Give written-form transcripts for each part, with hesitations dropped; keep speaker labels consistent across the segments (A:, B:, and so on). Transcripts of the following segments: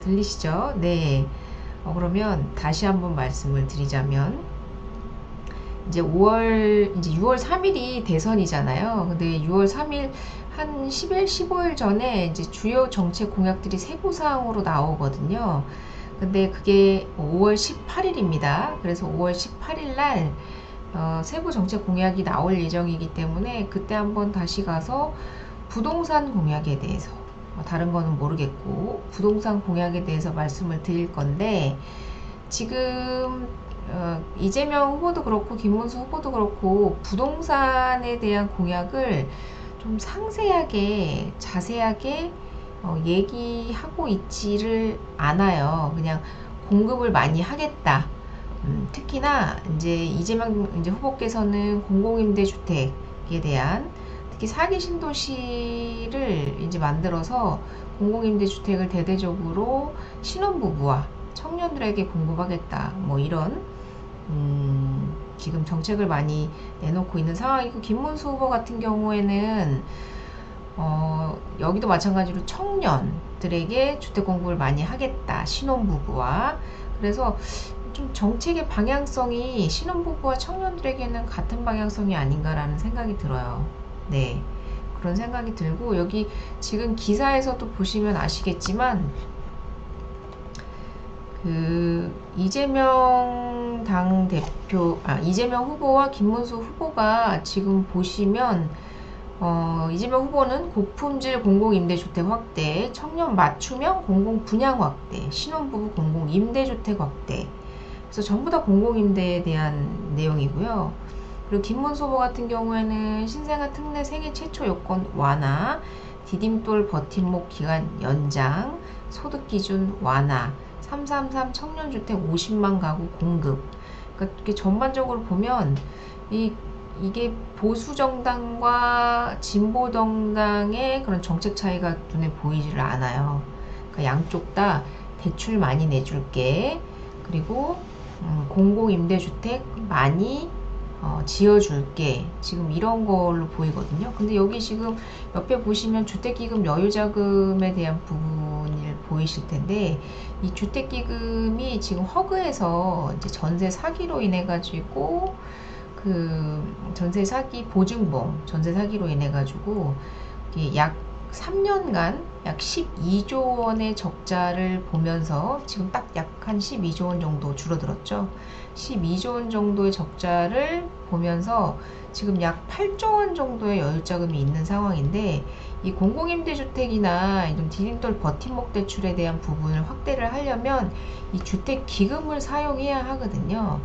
A: 들리시죠? 네. 그러면 다시 한번 말씀을 드리자면, 이제 6월 3일이 대선이잖아요. 근데 6월 3일 한 10일, 15일 전에 이제 주요 정책 공약들이 세부사항으로 나오거든요. 근데 그게 5월 18일입니다. 그래서 5월 18일 날 세부 정책 공약이 나올 예정이기 때문에 그때 한번 다시 가서 부동산 공약에 대해서, 다른 거는 모르겠고 부동산 공약에 대해서 말씀을 드릴 건데, 지금 이재명 후보도 그렇고 김문수 후보도 그렇고 부동산에 대한 공약을 좀 상세하게 자세하게 얘기하고 있지를 않아요. 그냥 공급을 많이 하겠다. 특히나 이제 이재명 이제 후보께서는 공공임대주택에 대한, 특히 사기 신도시를 이제 만들어서 공공임대주택을 대대적으로 신혼부부와 청년들에게 공급하겠다, 뭐 이런 지금 정책을 많이 내놓고 있는 상황이고, 김문수 후보 같은 경우에는 여기도 마찬가지로 청년들에게 주택 공급을 많이 하겠다, 신혼부부와. 그래서 좀 정책의 방향성이 신혼부부와 청년들에게는 같은 방향성이 아닌가라는 생각이 들어요. 네, 그런 생각이 들고, 여기 지금 기사에서도 보시면 아시겠지만 그 이재명 이재명 후보와 김문수 후보가 지금 보시면, 이재명 후보는 고품질 공공임대주택 확대, 청년 맞춤형 공공분양 확대, 신혼부부 공공임대주택 확대. 그래서 전부 다 공공임대에 대한 내용이고요. 그리고 김문수 후보 같은 경우에는 신생아 특례 생애 최초 요건 완화, 디딤돌 버팀목 기간 연장, 소득 기준 완화, 333 청년주택 50만 가구 공급. 그러니까 이렇게 전반적으로 보면 이게 보수 정당과 진보 정당의 그런 정책 차이가 눈에 보이지를 않아요. 그러니까 양쪽 다 대출 많이 내줄게, 그리고 공공임대주택 많이 지어줄게, 지금 이런 걸로 보이거든요. 근데 여기 지금 옆에 보시면 주택기금 여유자금에 대한 부분을 보이실 텐데, 이 주택기금이 지금 허그에서 이제 전세 사기로 인해 가지고, 그 전세 사기 보증금 전세 사기로 인해 가지고 약 3년간 약 12조 원의 적자를 보면서, 지금 딱 약 한 12조 원 정도 줄어들었죠. 12조 원 정도의 적자를 보면서 지금 약 8조 원 정도의 여유자금이 있는 상황인데, 이 공공임대주택이나 이런 디딤돌 버팀목 대출에 대한 부분을 확대를 하려면 이 주택기금을 사용해야 하거든요.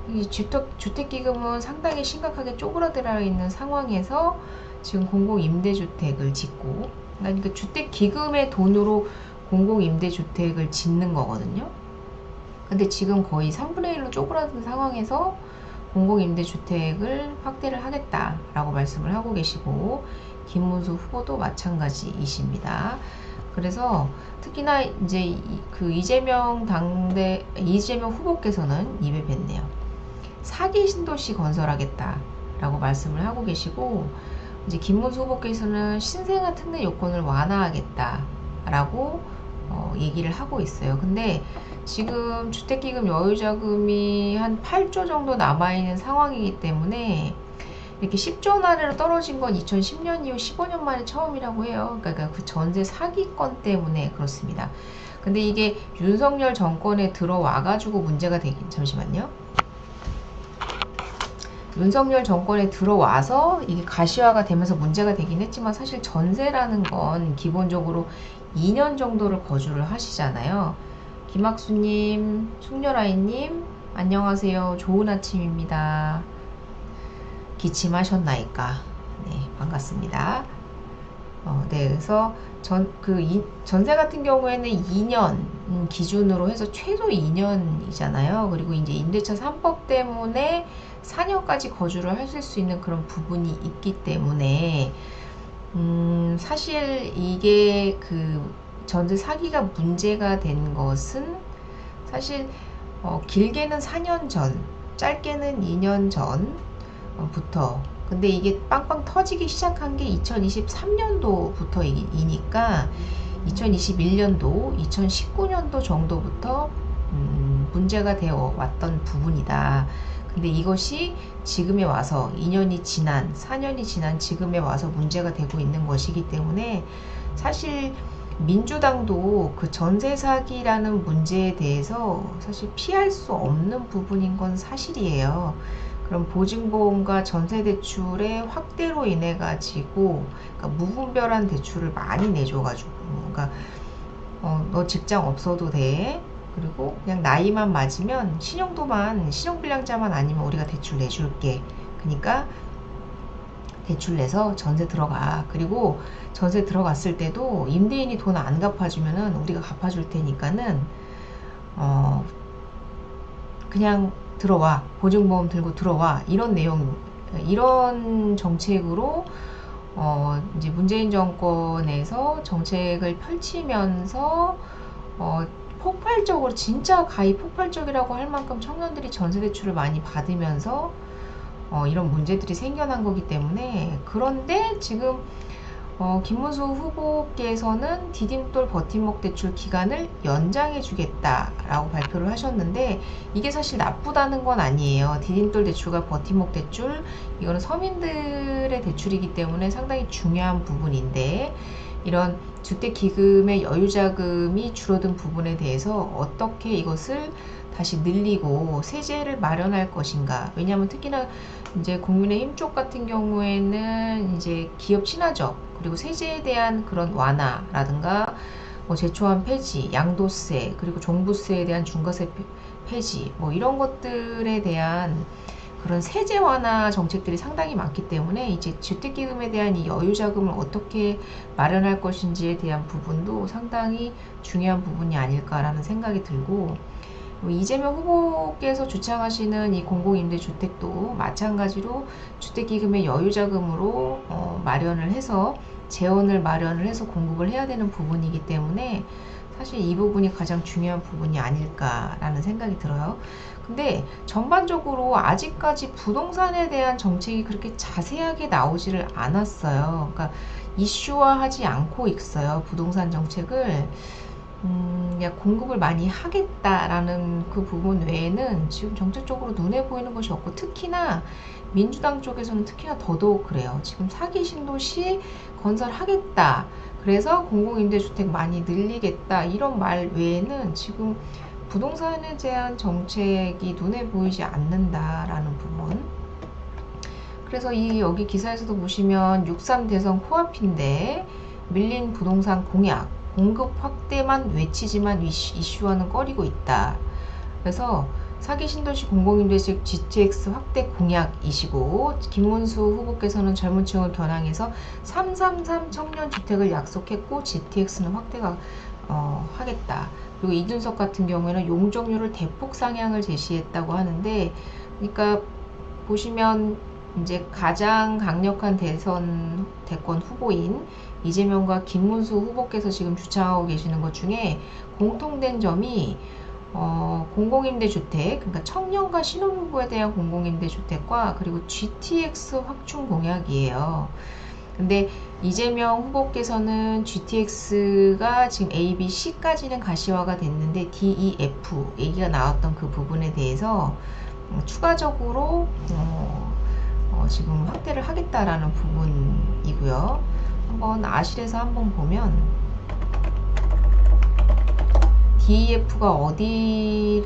A: 이 주택기금은 상당히 심각하게 쪼그라들어 있는 상황에서 지금 공공임대주택을 짓고, 그러니까 주택기금의 돈으로 공공임대주택을 짓는 거거든요. 근데 지금 거의 3분의 1로 쪼그라든 상황에서 공공임대주택을 확대를 하겠다라고 말씀을 하고 계시고, 김문수 후보도 마찬가지이십니다. 그래서 특히나 이제 그 이재명 후보께서는 입에 뱉네요. 사기 신도시 건설하겠다라고 말씀을 하고 계시고, 이제 김문수 후보께서는 신생아 특례 요건을 완화하겠다라고 얘기를 하고 있어요. 근데 지금 주택기금 여유자금이 한 8조 정도 남아있는 상황이기 때문에, 이렇게 10조 원 아래로 떨어진 건 2010년 이후 15년 만에 처음이라고 해요. 그러니까 그 전세 사기건 때문에 그렇습니다. 근데 이게 윤석열 정권에 들어와가지고 문제가 되긴, 잠시만요. 윤석열 정권에 들어와서 이게 가시화가 되면서 문제가 되긴 했지만, 사실 전세라는 건 기본적으로 2년 정도를 거주를 하시잖아요. 김학수님, 숙녀라이님, 안녕하세요. 좋은 아침입니다. 기침하셨나이까? 네, 반갑습니다. 네, 그래서 전세 같은 경우에는 2년 기준으로 해서 최소 2년이잖아요. 그리고 이제 임대차 3법 때문에 4년까지 거주를 하실 수 있는 그런 부분이 있기 때문에, 사실 이게 그 전세 사기가 문제가 된 것은 사실 길게는 4년 전, 짧게는 2년 전부터. 근데 이게 빵빵 터지기 시작한 게 2023년도부터이니까 2021년도, 2019년도 정도부터 문제가 되어 왔던 부분이다. 근데 이것이 지금에 와서 2년이 지난, 4년이 지난 지금에 와서 문제가 되고 있는 것이기 때문에 사실 민주당도 그 전세 사기라는 문제에 대해서 사실 피할 수 없는 부분인 건 사실이에요. 그럼 보증보험과 전세대출의 확대로 인해 가지고 그러니까 무분별한 대출을 많이 내줘가지고 그러니까 너 직장 없어도 돼. 그리고 그냥 나이만 맞으면 신용불량자만 아니면 우리가 대출 내줄게. 그러니까 대출 내서 전세 들어가. 그리고 전세 들어갔을 때도 임대인이 돈 안 갚아주면은 우리가 갚아줄 테니까는 그냥 들어와. 보증보험 들고 들어와. 이런 정책으로 이제 문재인 정권에서 정책을 펼치면서 폭발적으로 진짜 가히 폭발적이라고 할 만큼 청년들이 전세대출을 많이 받으면서 이런 문제들이 생겨난 거기 때문에 그런데 지금 김문수 후보께서는 디딤돌 버팀목 대출 기간을 연장해 주겠다라고 발표를 하셨는데 이게 사실 나쁘다는 건 아니에요. 디딤돌 대출과 버팀목 대출 이거는 서민들의 대출이기 때문에 상당히 중요한 부분인데 이런 주택기금의 여유자금이 줄어든 부분에 대해서 어떻게 이것을 다시 늘리고 세제를 마련할 것인가. 왜냐하면 특히나 이제 국민의힘 쪽 같은 경우에는 이제 기업 친화적 그리고 세제에 대한 그런 완화라든가 뭐 제초한 폐지, 양도세 그리고 종부세에 대한 중과세 폐지 뭐 이런 것들에 대한 그런 세제 완화 정책들이 상당히 많기 때문에 이제 주택기금에 대한 이 여유자금을 어떻게 마련할 것인지에 대한 부분도 상당히 중요한 부분이 아닐까라는 생각이 들고 이재명 후보께서 주창하시는 이 공공임대주택도 마찬가지로 주택기금의 여유자금으로 마련을 해서 재원을 마련을 해서 공급을 해야 되는 부분이기 때문에 사실 이 부분이 가장 중요한 부분이 아닐까라는 생각이 들어요. 근데 전반적으로 아직까지 부동산에 대한 정책이 그렇게 자세하게 나오지를 않았어요. 그러니까 이슈화하지 않고 있어요. 부동산 정책을 그냥 공급을 많이 하겠다라는 그 부분 외에는 지금 정책적으로 눈에 보이는 것이 없고 특히나 민주당 쪽에서는 특히나 더더욱 그래요. 지금 사기 신도시 건설하겠다. 그래서 공공임대주택 많이 늘리겠다. 이런 말 외에는 지금 부동산에 대한 정책이 눈에 보이지 않는다라는 부분. 그래서 여기 기사에서도 보시면 6.3 대선 코앞인데 밀린 부동산 공약, 공급 확대만 외치지만 이슈화는 꺼리고 있다. 그래서 사기 신도시 공공임대주택 GTX 확대 공약이시고 김문수 후보께서는 젊은 층을 겨냥해서 333 청년 주택을 약속했고 GTX는 확대가 하겠다. 그리고 이준석 같은 경우에는 용적률을 대폭 상향을 제시했다고 하는데 그러니까 보시면 이제 가장 강력한 대권 후보인 이재명과 김문수 후보께서 지금 주창하고 계시는 것 중에 공통된 점이 공공임대주택, 그러니까 청년과 신혼부부에 대한 공공임대주택과 그리고 GTX 확충 공약이에요. 근데 이재명 후보께서는 GTX가 지금 A, B, C까지는 가시화가 됐는데 D, E, F 얘기가 나왔던 그 부분에 대해서 추가적으로 지금 확대를 하겠다라는 부분이고요. 한번 아실에서 한번 보면 DEF가 어디를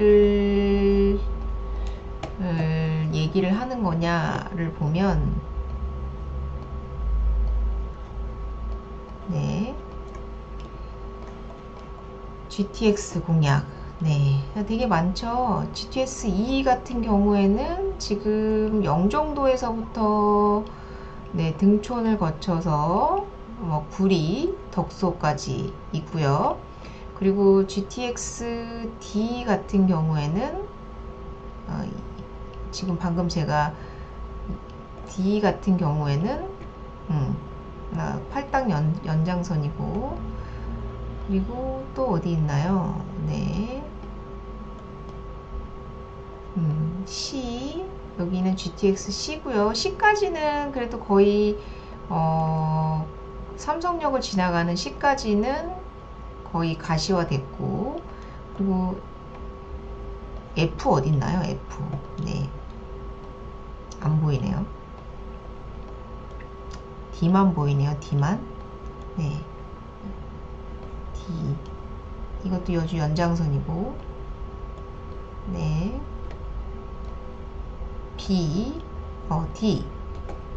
A: 얘기를 하는 거냐를 보면 네, GTX 공약 네, 되게 많죠. GTX 2 같은 경우에는 지금 영종도에서부터 네, 등촌을 거쳐서 구리, 덕소까지 있고요. 그리고 GTX D 같은 경우에는 지금 방금 제가 D 같은 경우에는 팔당 연장선이고 그리고 또 어디 있나요? 네. C 여기는 GTX C고요. C까지는 그래도 거의 삼성역을 지나가는 C까지는 거의 가시화됐고, 그리고 F 어딨나요? F. 네. 안 보이네요. D만 보이네요. D만. 네. D. 이것도 여주 연장선이고, 네. B. D.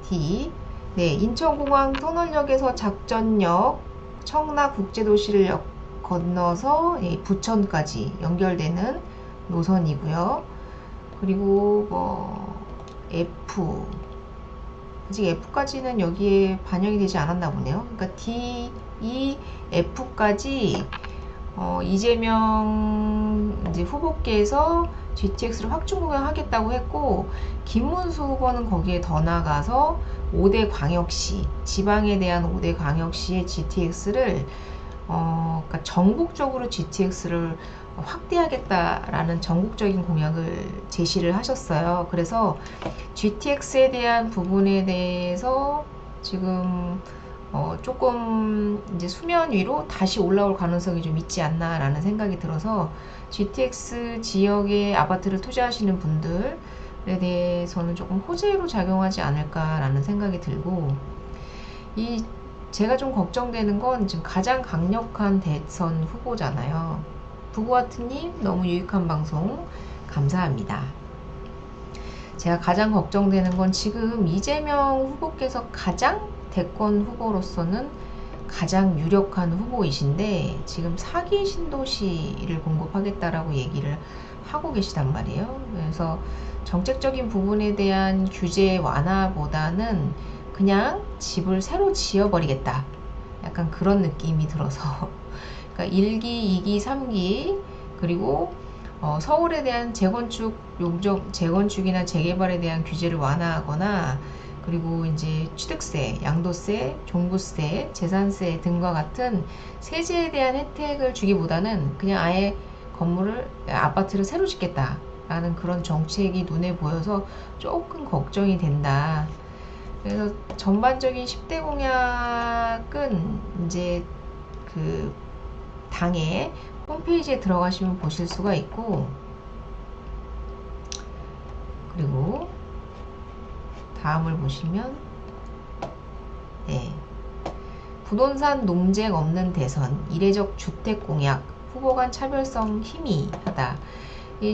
A: D. 네. 인천공항 터널역에서 작전역, 청라국제도시를 건너서 부천까지 연결되는 노선이고요. 그리고 뭐 F, 아직 F까지는 여기에 반영이 되지 않았나 보네요. 그러니까 D, E, F까지 이재명 이제 후보께서 GTX를 확충 공약하겠다고 했고, 김문수 후보는 거기에 더 나가서 5대 광역시, 지방에 대한 5대 광역시의 GTX를 그러니까 전국적으로 GTX를 확대하겠다라는 전국적인 공약을 제시를 하셨어요. 그래서 GTX에 대한 부분에 대해서 지금 조금 이제 수면 위로 다시 올라올 가능성이 좀 있지 않나라는 생각이 들어서 GTX 지역에 아파트를 투자하시는 분들에 대해서는 조금 호재로 작용하지 않을까라는 생각이 들고, 제가 좀 걱정되는 건 지금 가장 강력한 대선 후보잖아요. 부구아트님 너무 유익한 방송 감사합니다. 제가 가장 걱정되는 건 지금 이재명 후보께서 가장 대권 후보로서는 가장 유력한 후보이신데 지금 4기 신도시를 공급하겠다라고 얘기를 하고 계시단 말이에요. 그래서 정책적인 부분에 대한 규제 완화보다는 그냥 집을 새로 지어버리겠다, 약간 그런 느낌이 들어서 그러니까 1기, 2기, 3기 그리고 서울에 대한 재건축이나 재개발에 대한 규제를 완화하거나, 그리고 이제 취득세, 양도세, 종부세, 재산세 등과 같은 세제에 대한 혜택을 주기보다는 그냥 아예 아파트를 새로 짓겠다라는 그런 정책이 눈에 보여서 조금 걱정이 된다. 그래서 전반적인 10대 공약은 이제 그 당의 홈페이지에 들어가시면 보실 수가 있고, 그리고 다음을 보시면 네, 부동산 논쟁 없는 대선, 이례적 주택 공약, 후보 간 차별성 희미하다.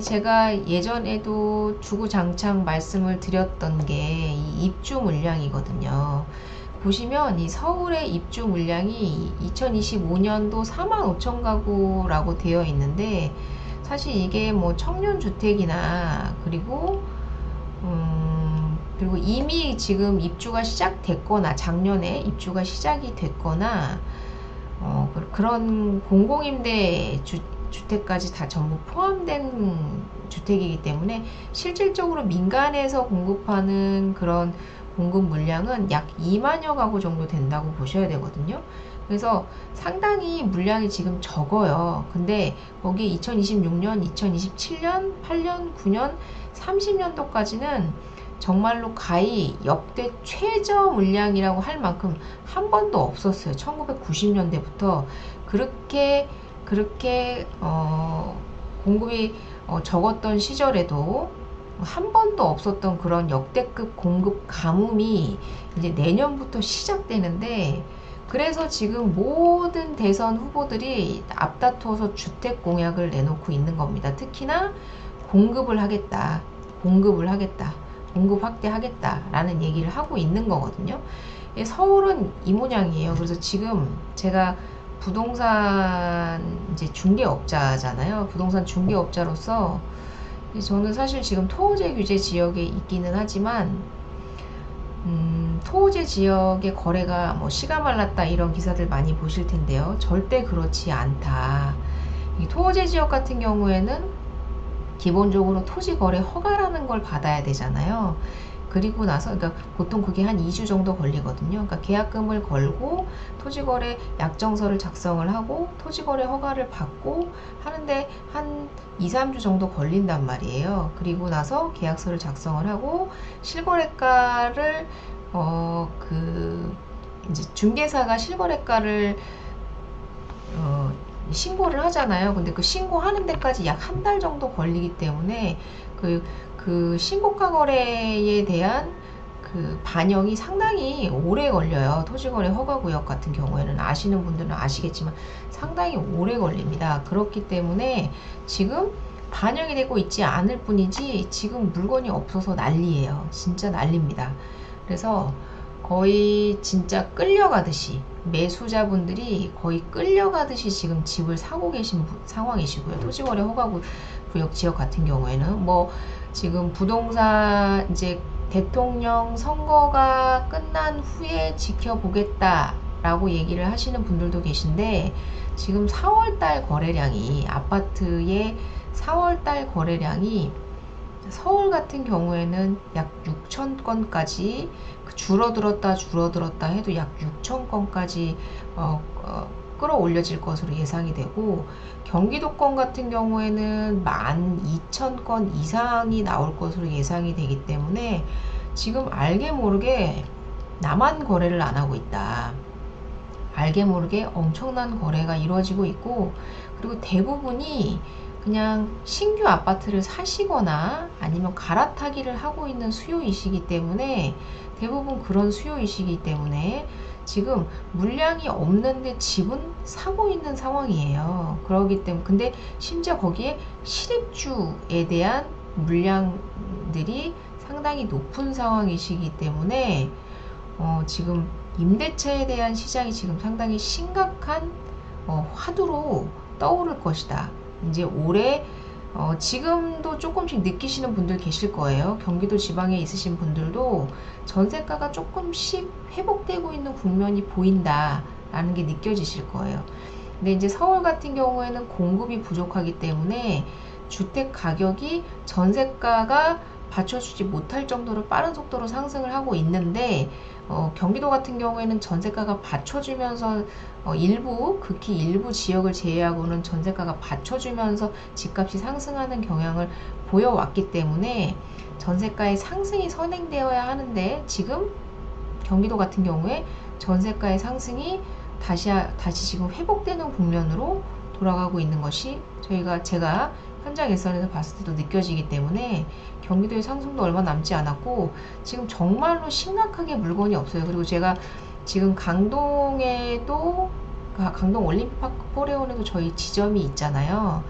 A: 제가 예전에도 주구장창 말씀을 드렸던 게 이 입주 물량이거든요. 보시면 이 서울의 입주 물량이 2025년도 45,000 가구라고 되어 있는데, 사실 이게 뭐 청년주택이나 그리고 이미 지금 입주가 시작됐거나 작년에 입주가 시작이 됐거나 그런 공공임대 주택까지 다 전부 포함된 주택이기 때문에 실질적으로 민간에서 공급하는 그런 공급 물량은 약 2만여 가구 정도 된다고 보셔야 되거든요. 그래서 상당히 물량이 지금 적어요. 근데 거기에 2026년, 2027년, 8년, 9년, 30년도까지는 정말로 가히 역대 최저 물량이라고 할 만큼 한 번도 없었어요. 1990년대부터 그렇게 공급이 적었던 시절에도 한 번도 없었던 그런 역대급 공급 가뭄이 이제 내년부터 시작되는데, 그래서 지금 모든 대선 후보들이 앞다투어서 주택 공약을 내놓고 있는 겁니다. 특히나 공급 확대하겠다라는 얘기를 하고 있는 거거든요. 서울은 이 모양이에요. 그래서 지금 제가 부동산 이제 중개업자잖아요. 부동산 중개업자로서 저는 사실 지금 토호제 규제 지역에 있기는 하지만 토호제 지역의 거래가 뭐 씨가 말랐다 이런 기사들 많이 보실 텐데요. 절대 그렇지 않다. 이 토호제 지역 같은 경우에는 기본적으로 토지 거래 허가라는 걸 받아야 되잖아요. 그리고 나서 그러니까 보통 그게 한 2주 정도 걸리거든요. 그러니까 계약금을 걸고 토지거래 약정서를 작성을 하고 토지거래 허가를 받고 하는데 한 2, 3주 정도 걸린단 말이에요. 그리고 나서 계약서를 작성을 하고 실거래가를 이제 중개사가 실거래가를 신고를 하잖아요. 근데 그 신고하는 데까지 약 한 달 정도 걸리기 때문에 그 신고가 거래에 대한 그 반영이 상당히 오래 걸려요. 토지거래 허가구역 같은 경우에는 아시는 분들은 아시겠지만 상당히 오래 걸립니다. 그렇기 때문에 지금 반영이 되고 있지 않을 뿐이지 지금 물건이 없어서 난리예요. 진짜 난립니다. 그래서 거의 진짜 끌려가듯이 매수자분들이 거의 끌려가듯이 지금 집을 사고 계신 상황이시고요. 토지거래 허가구역 지역 같은 경우에는 뭐 지금 부동산 이제 대통령 선거가 끝난 후에 지켜보겠다라고 얘기를 하시는 분들도 계신데 지금 4월달 거래량이 아파트의 4월달 거래량이 서울 같은 경우에는 약 6천 건까지 줄어들었다 해도 약 6천 건까지 끌어올려질 것으로 예상이 되고 경기도권 같은 경우에는 12,000건 이상이 나올 것으로 예상이 되기 때문에 지금 알게 모르게 나만 거래를 안 하고 있다. 알게 모르게 엄청난 거래가 이루어지고 있고 그리고 대부분이 그냥 신규 아파트를 사시거나 아니면 갈아타기를 하고 있는 수요이시기 때문에 대부분 그런 수요이시기 때문에 지금 물량이 없는데 집은 사고 있는 상황이에요. 그러기 때문에 근데 심지어 거기에 실입주에 대한 물량들이 상당히 높은 상황이시기 때문에 지금 임대차에 대한 시장이 지금 상당히 심각한 화두로 떠오를 것이다. 이제 올해 지금도 조금씩 느끼시는 분들 계실 거예요. 경기도 지방에 있으신 분들도 전세가가 조금씩 회복되고 있는 국면이 보인다라는 게 느껴지실 거예요. 근데 이제 서울 같은 경우에는 공급이 부족하기 때문에 주택 가격이 전세가가 받쳐주지 못할 정도로 빠른 속도로 상승을 하고 있는데 경기도 같은 경우에는 전세가가 받쳐주면서 극히 일부 지역을 제외하고는 전세가가 받쳐주면서 집값이 상승하는 경향을 보여왔기 때문에 전세가의 상승이 선행되어야 하는데 지금 경기도 같은 경우에 전세가의 상승이 다시 지금 회복되는 국면으로 돌아가고 있는 것이 제가 현장 일선에서 봤을 때도 느껴지기 때문에 경기도의 상승도 얼마 남지 않았고 지금 정말로 심각하게 물건이 없어요. 그리고 제가 지금 강동 올림픽파크 포레온에도 저희 지점이 있잖아요.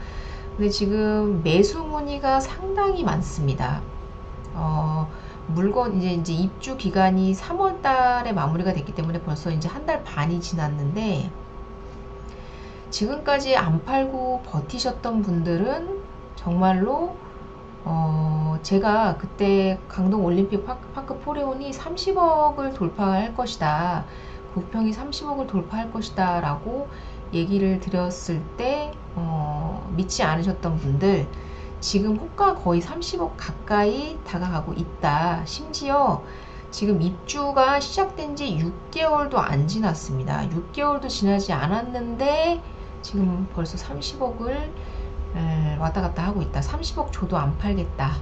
A: 근데 지금 매수 문의가 상당히 많습니다. 물건 이제 입주 기간이 3월 달에 마무리가 됐기 때문에 벌써 이제 한 달 반이 지났는데 지금까지 안 팔고 버티셨던 분들은 정말로 제가 그때 강동 올림픽 파크 포레온이 30억을 돌파할 것이다. 부평이 30억을 돌파할 것이다 라고 얘기를 드렸을 때 믿지 않으셨던 분들 지금 호가 거의 30억 가까이 다가가고 있다. 심지어 지금 입주가 시작된 지 6개월도 안 지났습니다. 6개월도 지나지 않았는데 지금 벌써 30억을 왔다 갔다 하고 있다. 30억 줘도 안 팔겠다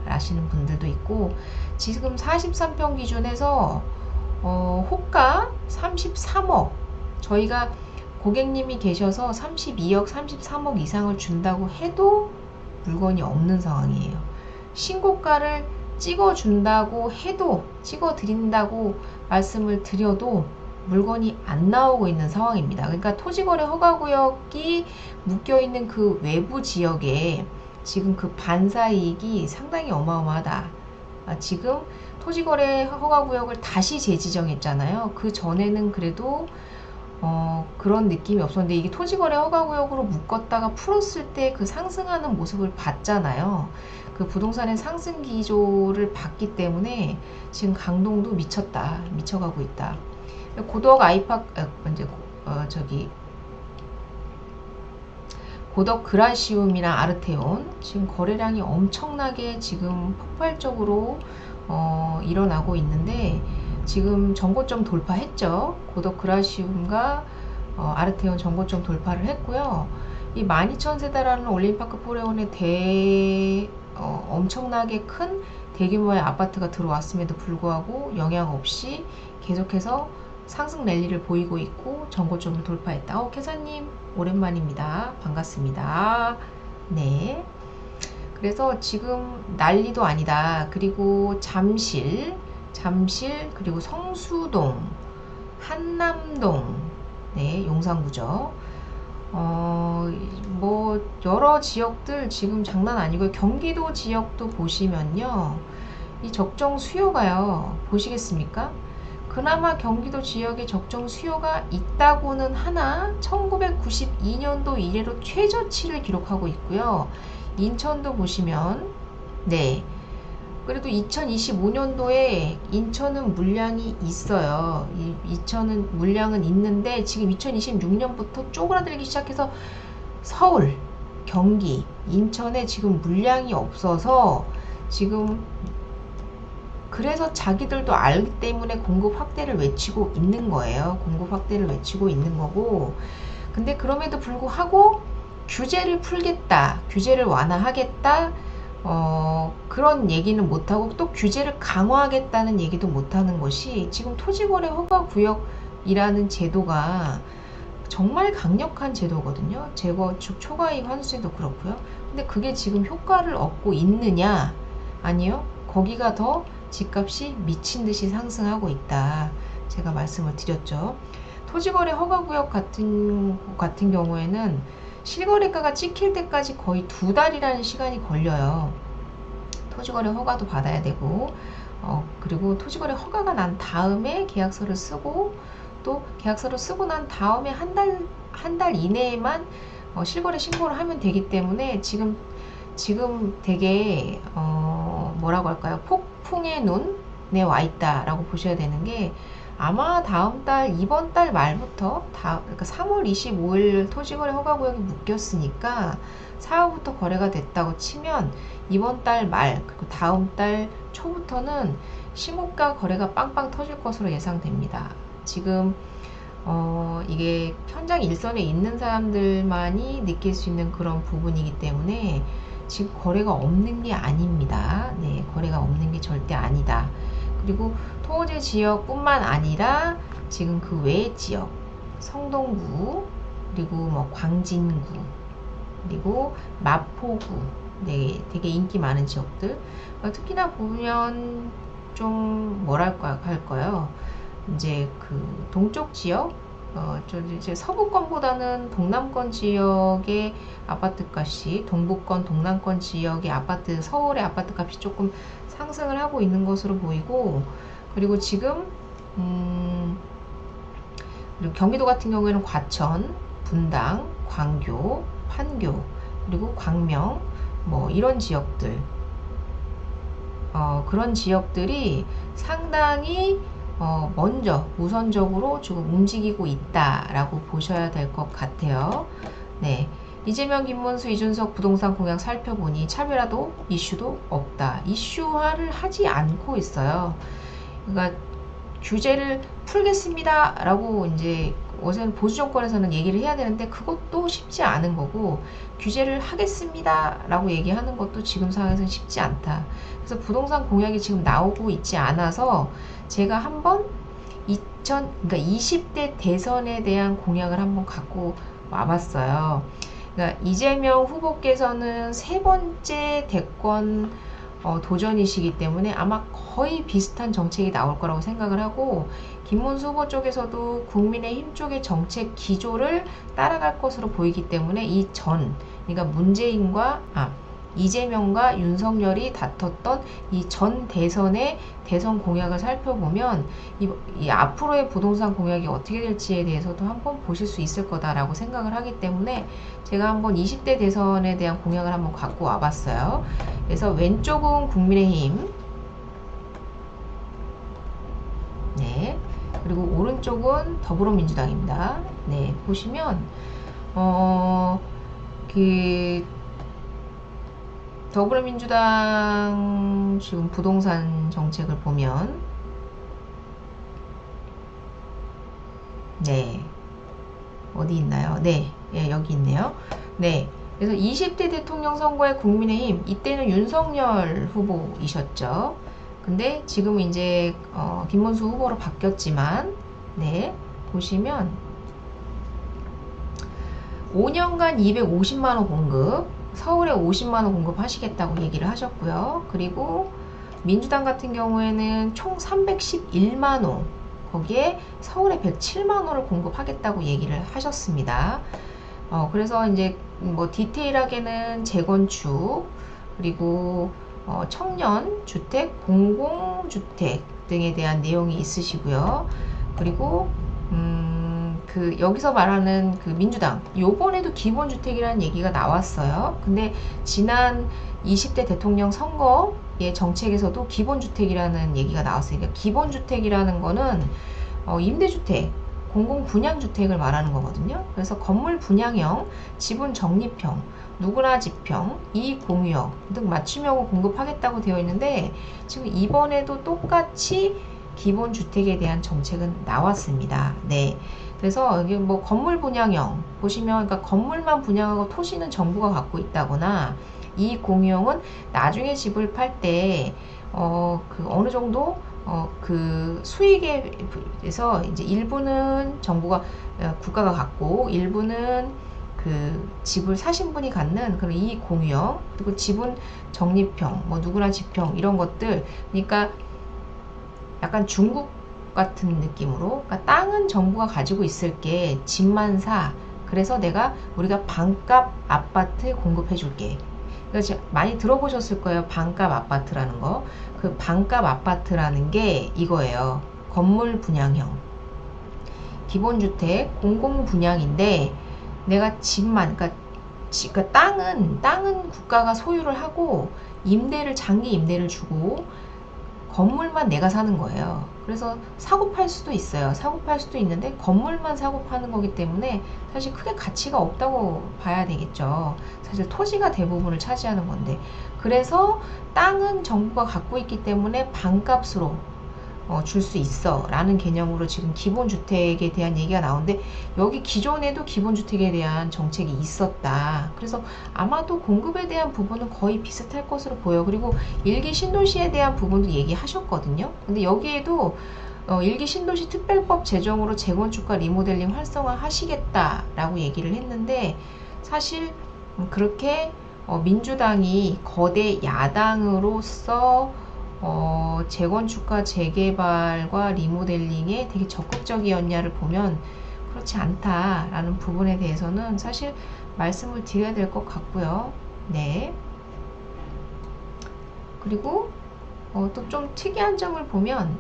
A: 라시는 분들도 있고 지금 43평 기준에서 호가 33억 저희가 고객님이 계셔서 32억 33억 이상을 준다고 해도 물건이 없는 상황이에요. 신고가를 찍어준다고 해도 찍어드린다고 말씀을 드려도 물건이 안 나오고 있는 상황입니다. 그러니까 토지거래 허가구역이 묶여있는 그 외부 지역에 지금 그 반사이익이 상당히 어마어마하다. 지금 토지거래 허가구역을 다시 재지정했잖아요. 그 전에는 그래도 그런 느낌이 없었는데 이게 토지거래 허가구역으로 묶었다가 풀었을 때 그 상승하는 모습을 봤잖아요. 그 부동산의 상승 기조를 봤기 때문에 지금 강동도 미쳐가고 있다. 고덕 고덕 그라시움이나 아르테온 지금 거래량이 엄청나게 지금 폭발적으로 일어나고 있는데 지금 전고점 돌파했죠. 고덕 그라시움과 아르테온 전고점 돌파를 했고요. 이 12,000세대라는 올림픽파크 포레온의 엄청나게 큰 대규모의 아파트가 들어왔음에도 불구하고 영향 없이 계속해서 상승 랠리를 보이고 있고 전고점을 돌파했다. 캐사님 오랜만입니다. 반갑습니다. 네. 그래서 지금 난리도 아니다. 그리고 잠실 그리고 성수동, 한남동, 네, 용산구죠. 뭐 여러 지역들 지금 장난 아니고요. 경기도 지역도 보시면요, 이 적정 수요가요, 보시겠습니까? 그나마 경기도 지역에 적정 수요가 있다고는 하나 1992년도 이래로 최저치를 기록하고 있고요. 인천도 보시면, 네, 그래도 2025년도에 인천은 물량이 있어요. 인천은 물량은 있는데 지금 2026년부터 쪼그라들기 시작해서 서울, 경기, 인천에 지금 물량이 없어서 지금, 그래서 자기들도 알기 때문에 공급 확대를 외치고 있는 거예요. 공급 확대를 외치고 있는 거고, 근데 그럼에도 불구하고 규제를 풀겠다, 규제를 완화하겠다, 그런 얘기는 못하고 또 규제를 강화하겠다는 얘기도 못하는 것이, 지금 토지거래 허가구역이라는 제도가 정말 강력한 제도거든요. 재건축 초과이익 환수제도 그렇고요. 근데 그게 지금 효과를 얻고 있느냐? 아니요. 거기가 더 집값이 미친 듯이 상승하고 있다. 제가 말씀을 드렸죠. 토지거래 허가구역 같은 경우에는 실거래가가 찍힐 때까지 거의 2달이라는 시간이 걸려요. 토지거래 허가도 받아야 되고, 그리고 토지거래 허가가 난 다음에 계약서를 쓰고, 또 계약서를 쓰고 난 다음에 한 달 이내에만 실거래 신고를 하면 되기 때문에 지금 되게 뭐라고 할까요? 폭풍의 눈에 와 있다라고 보셔야 되는 게, 아마 다음 달, 이번 달 말부터 그러니까 3월 25일 토지거래 허가구역이 묶였으니까 4월부터 거래가 됐다고 치면 이번 달 말, 그리고 다음 달 초부터는 신고가 거래가 빵빵 터질 것으로 예상됩니다. 지금 이게 현장 일선에 있는 사람들만이 느낄 수 있는 그런 부분이기 때문에 지금 거래가 없는 게 아닙니다. 네, 거래가 없는 게 절대 아니다. 그리고 토지 지역뿐만 아니라 지금 그 외의 지역, 성동구, 그리고 뭐 광진구, 그리고 마포구, 네, 되게 인기 많은 지역들. 특히나 보면 좀 뭐랄까 할까요? 이제 그 동쪽 지역, 이제 서부권보다는 동남권 지역의 아파트 값이, 동부권, 동남권 지역의 아파트, 서울의 아파트 값이 조금 상승을 하고 있는 것으로 보이고, 그리고 지금 그리고 경기도 같은 경우에는 과천, 분당, 광교, 판교, 그리고 광명, 뭐 이런 지역들, 그런 지역들이 상당히 먼저 우선적으로 지금 움직이고 있다라고 보셔야 될 것 같아요. 네, 이재명, 김문수, 이준석 부동산 공약 살펴보니 차별화도 이슈도 없다. 이슈화를 하지 않고 있어요. 그러니까 규제를 풀겠습니다 라고 이제 우선 보수 정권에서는 얘기를 해야 되는데 그것도 쉽지 않은 거고, 규제를 하겠습니다 라고 얘기하는 것도 지금 상황에서는 쉽지 않다. 그래서 부동산 공약이 지금 나오고 있지 않아서 제가 한번 그러니까 20대 대선에 대한 공약을 한번 갖고 와봤어요. 그러니까 이재명 후보께서는 세 번째 대권 도전이시기 때문에 아마 거의 비슷한 정책이 나올 거라고 생각을 하고, 김문수 후보 쪽에서도 국민의힘 쪽의 정책 기조를 따라갈 것으로 보이기 때문에 그러니까 이재명과 윤석열이 다퉜던 이 전 대선의 대선 공약을 살펴보면 이 앞으로의 부동산 공약이 어떻게 될지에 대해서도 한번 보실 수 있을 거다라고 생각을 하기 때문에 제가 한번 20대 대선에 대한 공약을 한번 갖고 와봤어요. 그래서 왼쪽은 국민의힘, 네, 그리고 오른쪽은 더불어민주당입니다. 네, 보시면 더불어민주당 지금 부동산 정책을 보면, 네, 어디 있나요? 네, 예, 여기 있네요. 네, 그래서 20대 대통령 선거의 국민의힘, 이때는 윤석열 후보이셨죠. 근데 지금은 이제 김문수 후보로 바뀌었지만, 네, 보시면 5년간 250만원 공급, 서울에 50만원 공급하시겠다고 얘기를 하셨고요. 그리고 민주당 같은 경우에는 총 311만호, 거기에 서울에 107만호를 공급하겠다고 얘기를 하셨습니다. 그래서 이제 뭐 디테일하게는 재건축, 그리고 청년 주택, 공공주택 등에 대한 내용이 있으시고요. 그리고 여기서 말하는 그 민주당, 요번에도 기본주택이라는 얘기가 나왔어요. 근데 지난 20대 대통령 선거의 정책에서도 기본주택이라는 얘기가 나왔어요. 그러니까 기본주택이라는 거는 임대주택, 공공분양주택을 말하는 거거든요. 그래서 건물 분양형, 지분 적립형, 누구나 집형, 이익공유형 등 맞춤형을 공급하겠다고 되어 있는데, 지금 이번에도 똑같이 기본주택에 대한 정책은 나왔습니다. 네. 그래서 여기 뭐 건물 분양형 보시면, 그러니까 건물만 분양하고 토지는 정부가 갖고 있다거나, 이익공유형은 나중에 집을 팔 때 어느 정도 그 수익에서 이제 일부는 정부가 국가가 갖고, 일부는 그 집을 사신 분이 갖는 그런 이익 공유형, 그리고 지분 적립형, 뭐 누구나 집형 이런 것들. 그러니까 약간 중국 같은 느낌으로, 그러니까 땅은 정부가 가지고 있을게, 집만 사. 그래서 우리가 반값 아파트 공급해 줄게. 그래서 많이 들어보셨을 거예요. 반값 아파트라는 거. 그 반값 아파트라는 게 이거예요. 건물 분양형, 기본주택, 공공분양인데, 내가 집만, 그러니까 땅은 국가가 소유를 하고, 장기 임대를 주고, 건물만 내가 사는 거예요. 그래서 사고 팔 수도 있어요. 사고 팔 수도 있는데, 건물만 사고 파는 거기 때문에 사실 크게 가치가 없다고 봐야 되겠죠. 사실 토지가 대부분을 차지하는 건데, 그래서 땅은 정부가 갖고 있기 때문에 반값으로 줄 수 있어 라는 개념으로 지금 기본주택에 대한 얘기가 나오는데, 여기 기존에도 기본주택에 대한 정책이 있었다. 그래서 아마도 공급에 대한 부분은 거의 비슷할 것으로 보여. 그리고 일기 신도시에 대한 부분도 얘기하셨거든요. 근데 여기에도 일기 신도시 특별법 제정으로 재건축과 리모델링 활성화 하시겠다라고 얘기를 했는데, 사실 그렇게 민주당이 거대 야당으로서 재건축과 재개발과 리모델링에 되게 적극적이었냐를 보면 그렇지 않다라는 부분에 대해서는 사실 말씀을 드려야 될 것 같고요. 네. 그리고 또 좀 특이한 점을 보면,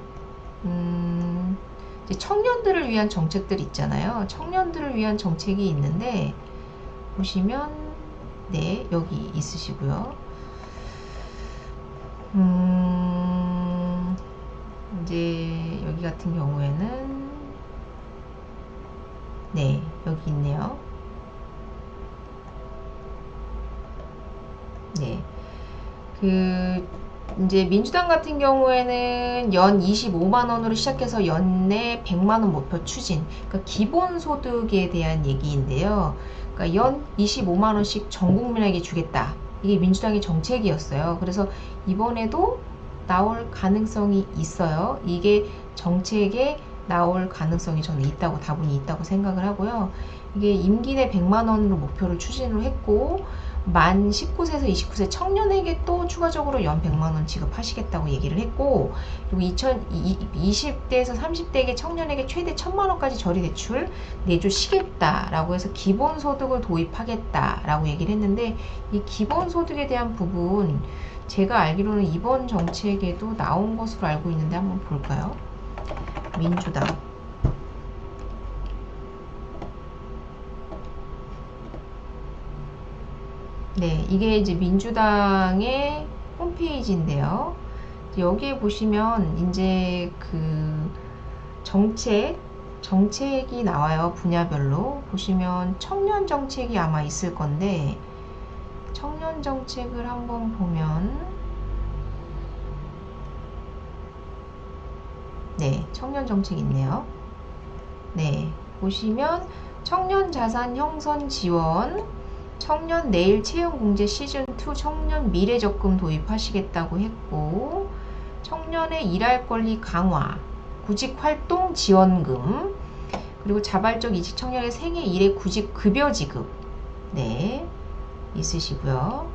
A: 이제 청년들을 위한 정책들 있잖아요. 청년들을 위한 정책이 있는데, 보시면 네, 여기 있으시고요. 이제 여기 같은 경우에는 네, 여기 있네요. 네. 이제 민주당 같은 경우에는 연 25만원으로 시작해서 연내 100만원 목표 추진. 그러니까 기본소득에 대한 얘기인데요. 그러니까 연 25만원씩 전 국민에게 주겠다. 이게 민주당의 정책이었어요. 그래서 이번에도 나올 가능성이 있어요. 이게 정책에 나올 가능성이 저는 다분히 있다고 생각을 하고요. 이게 임기 내 100만원으로 목표를 추진을 했고, 만 19세에서 29세 청년에게 또 추가적으로 연 100만원 지급하시겠다고 얘기를 했고, 그리고 20대에서 30대에게 청년에게 최대 1000만원까지 저리대출 내주시겠다라고 해서 기본소득을 도입하겠다라고 얘기를 했는데, 이 기본소득에 대한 부분 제가 알기로는 이번 정책에도 나온 것으로 알고 있는데 한번 볼까요? 민주당 네, 이게 이제 민주당의 홈페이지인데요. 여기에 보시면 이제 그 정책이 나와요. 분야별로 보시면 청년 정책이 아마 있을 건데, 청년 정책을 한번 보면 네, 청년 정책 있네요. 네, 보시면 청년 자산 형성 지원, 청년 내일 채용 공제 시즌2 청년 미래 적금 도입하시겠다고 했고, 청년의 일할 권리 강화, 구직활동 지원금, 그리고 자발적 이직 청년의 생애 1회 구직 급여 지급, 네, 있으시고요.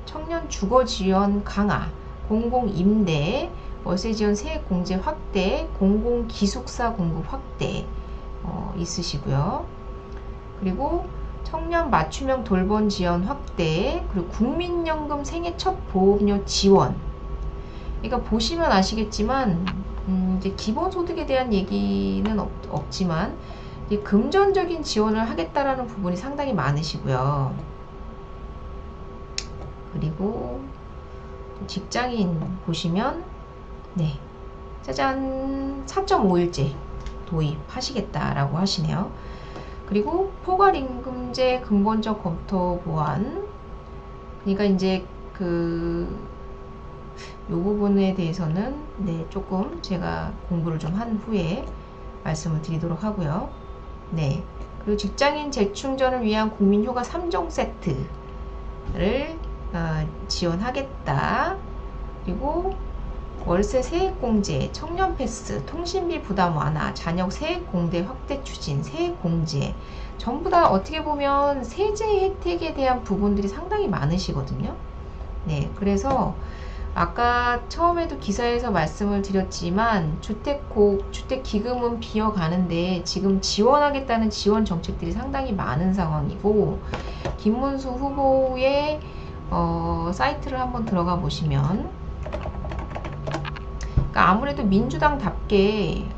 A: 청년 주거 지원 강화, 공공 임대, 월세 지원 세액 공제 확대, 공공 기숙사 공급 확대 있으시고요. 그리고 청년 맞춤형 돌봄 지원 확대, 그리고 국민연금 생애 첫 보험료 지원. 그러니까 보시면 아시겠지만 이제 기본소득에 대한 얘기는 없지만 금전적인 지원을 하겠다라는 부분이 상당히 많으시고요. 그리고 직장인 보시면 네, 짜잔, 4.5일제 도입하시겠다라고 하시네요. 그리고 포괄임금제 근본적 검토 보완. 그러니까 이제 요 부분에 대해서는 네, 조금 제가 공부를 좀 한 후에 말씀을 드리도록 하고요. 네, 그리고 직장인 재충전을 위한 국민휴가 3종 세트를 지원하겠다. 그리고 월세 세액공제, 청년패스, 통신비 부담 완화, 자녀 세액공제 확대 추진, 세액공제, 전부 다 어떻게 보면 세제 혜택에 대한 부분들이 상당히 많으시거든요. 네, 그래서 아까 처음에도 기사에서 말씀을 드렸지만 주택기금은 비어가는데 지금 지원하겠다는 지원 정책들이 상당히 많은 상황이고, 김문수 후보의 사이트를 한번 들어가 보시면, 그러니까 아무래도 민주당답게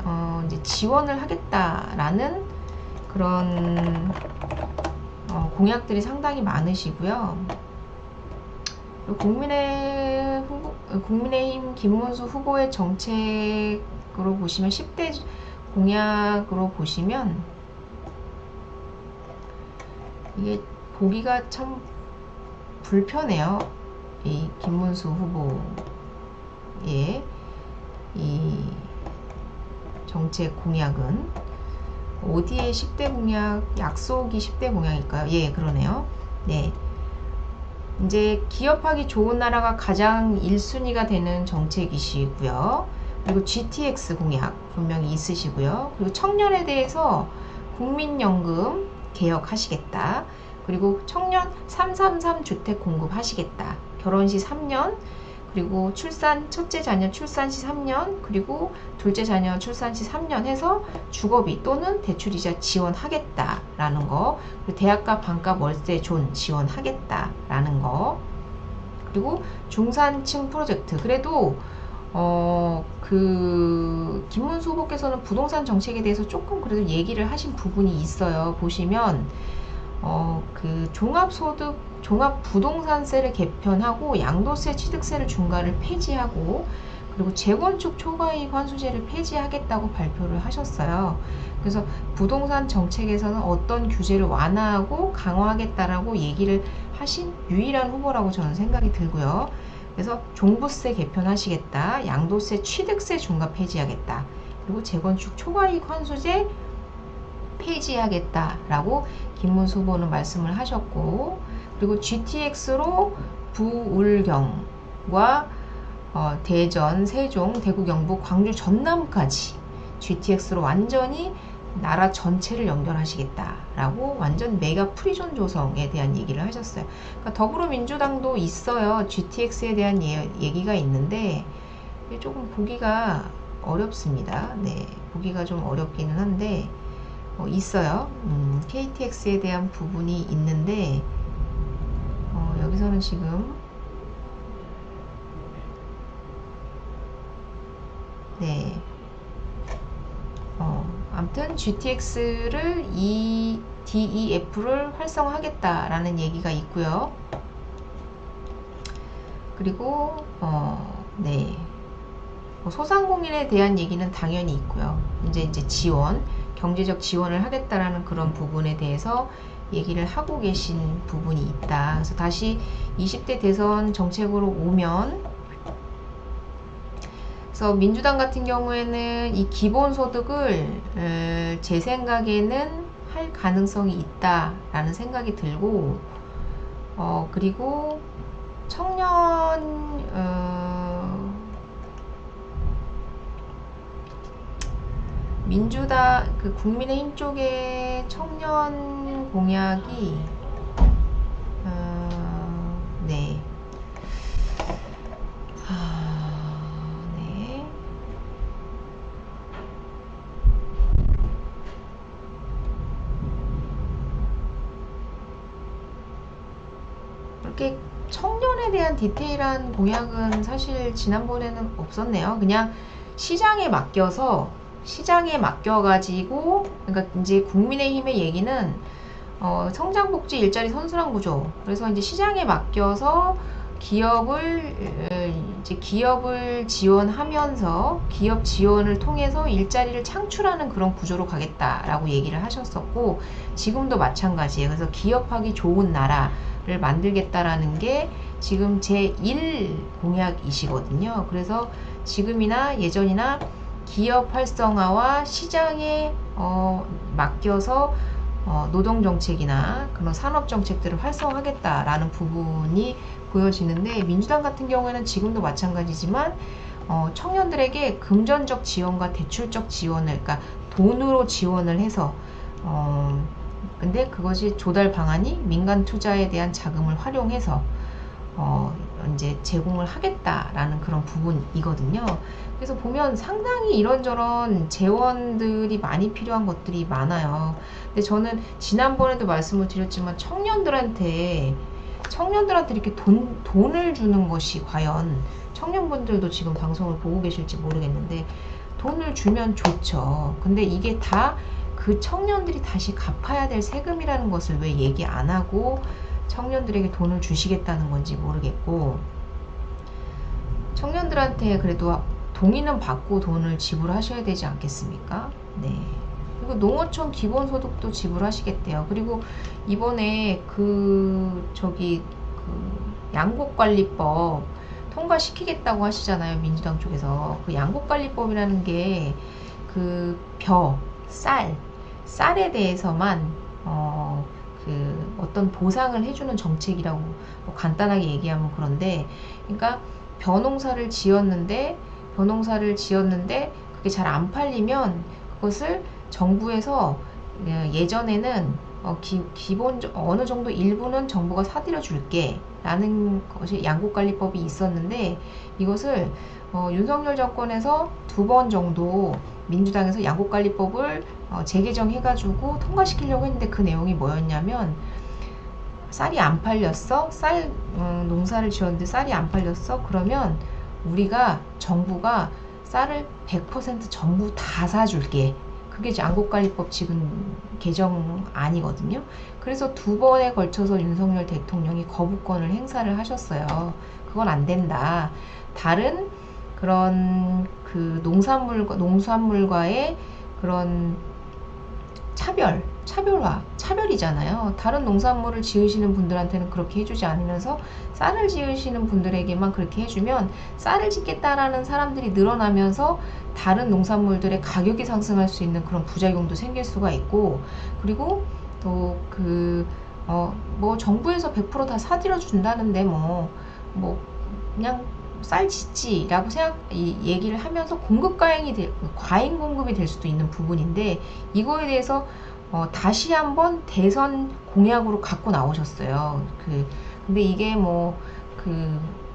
A: 이제 지원을 하겠다라는 그런 공약들이 상당히 많으시고요. 국민의힘 김문수 후보의 정책으로 보시면 10대 공약으로 보시면 이게 보기가 참 불편해요. 이 김문수 후보의 이 정책 공약은 어디에 10대 공약, 약속이 10대 공약일까요? 예, 그러네요. 네. 이제 기업하기 좋은 나라가 가장 1순위가 되는 정책이시고요. 그리고 GTX 공약 분명히 있으시고요. 그리고 청년에 대해서 국민연금 개혁하시겠다. 그리고 청년 333 주택 공급하시겠다. 결혼 시 3년, 그리고 첫째 자녀 출산 시 3년, 그리고 둘째 자녀 출산 시 3년 해서 주거비 또는 대출이자 지원하겠다라는 거, 그리고 대학가 반값 월세 존 지원하겠다라는 거, 그리고 중산층 프로젝트. 그래도 김문수 후보께서는 부동산 정책에 대해서 조금 그래도 얘기를 하신 부분이 있어요. 보시면 종합부동산세를 개편하고 양도세, 취득세를 중과를 폐지하고, 그리고 재건축 초과이익 환수제를 폐지하겠다고 발표를 하셨어요. 그래서 부동산 정책에서는 어떤 규제를 완화하고 강화하겠다라고 얘기를 하신 유일한 후보라고 저는 생각이 들고요. 그래서 종부세 개편하시겠다, 양도세, 취득세 중과 폐지하겠다, 그리고 재건축 초과이익 환수제 폐지하겠다라고 김문수 후보는 말씀을 하셨고, 그리고 GTX로 부울경과 대전, 세종, 대구, 경북, 광주, 전남까지 GTX로 완전히 나라 전체를 연결하시겠다라고 완전 메가 프리존 조성에 대한 얘기를 하셨어요. 그러니까 더불어민주당도 있어요. GTX에 대한 얘기가 있는데 조금 보기가 어렵습니다. 네, 보기가 좀 어렵기는 한데 있어요. KTX에 대한 부분이 있는데 여기서는 지금 네, 아무튼 GTX를 DEF를 활성화하겠다라는 얘기가 있고요. 그리고 네, 소상공인에 대한 얘기는 당연히 있고요. 이제 경제적 지원을 하겠다라는 그런 부분에 대해서 얘기를 하고 계신 부분이 있다. 그래서 다시 20대 대선 정책으로 오면, 그래서 민주당 같은 경우에는 이 기본소득을 제 생각에는 할 가능성이 있다라는 생각이 들고, 그리고 청년 민주당 그 국민의힘 쪽의 청년 공약이 네. 네. 그렇게 청년에 대한 디테일한 공약은 사실 지난번에는 없었네요. 그냥 시장에 맡겨가지고, 그러니까 이제 국민의힘의 얘기는 성장복지 일자리 선순환 구조. 그래서 이제 시장에 맡겨서 기업을 지원하면서 기업 지원을 통해서 일자리를 창출하는 그런 구조로 가겠다라고 얘기를 하셨었고, 지금도 마찬가지예요. 그래서 기업하기 좋은 나라를 만들겠다라는 게 지금 제1 공약이시거든요. 그래서 지금이나 예전이나 기업 활성화와 시장에 맡겨서 노동정책이나 그런 산업정책들을 활성화하겠다라는 부분이 보여지는데, 민주당 같은 경우에는 지금도 마찬가지지만 청년들에게 금전적 지원과 대출적 지원을, 그러니까 돈으로 지원을 해서 근데 그것이 조달 방안이 민간 투자에 대한 자금을 활용해서 이제 제공을 하겠다라는 그런 부분이거든요. 그래서 보면 상당히 이런저런 재원들이 많이 필요한 것들이 많아요. 근데 저는 지난번에도 말씀을 드렸지만 청년들한테 이렇게 돈을 주는 것이 과연, 청년분들도 지금 방송을 보고 계실지 모르겠는데 돈을 주면 좋죠. 근데 이게 다 그 청년들이 다시 갚아야 될 세금이라는 것을 왜 얘기 안 하고 청년들에게 돈을 주시겠다는 건지 모르겠고, 청년들한테 그래도 동의는 받고 돈을 지불하셔야 되지 않겠습니까? 네. 그리고 농어촌 기본소득도 지불하시겠대요. 그리고 이번에 양곡관리법 통과시키겠다고 하시잖아요. 민주당 쪽에서. 그 양곡관리법이라는 게 쌀에 대해서만 어떤 보상을 해주는 정책이라고 뭐 간단하게 얘기하면 그런데, 그러니까 벼농사를 지었는데 그게 잘 안 팔리면 그것을 정부에서, 예전에는 어느 정도 일부는 정부가 사들여 줄게 라는 것이 양곡관리법이 있었는데, 이것을 윤석열 정권에서 2번 정도 민주당에서 양곡관리법을 재개정해가지고 통과시키려고 했는데, 그 내용이 뭐였냐면, 쌀이 안 팔렸어? 농사를 지었는데 쌀이 안 팔렸어? 그러면 정부가 쌀을 100% 전부 다 사줄게. 그게 양곡관리법 지금 개정안이거든요. 그래서 2번에 걸쳐서 윤석열 대통령이 거부권을 행사를 하셨어요. 그건 안 된다. 다른 그런 농산물과의 그런 차별이잖아요. 다른 농산물을 지으시는 분들한테는 그렇게 해주지 않으면서 쌀을 지으시는 분들에게만 그렇게 해주면 쌀을 짓겠다라는 사람들이 늘어나면서 다른 농산물들의 가격이 상승할 수 있는 그런 부작용도 생길 수가 있고, 그리고 또 정부에서 100% 다 사들여 준다는데 그냥 쌀 짓지라고 얘기를 하면서 과잉 공급이 될 수도 있는 부분인데, 이거에 대해서 다시 한번 대선 공약으로 갖고 나오셨어요. 근데 이게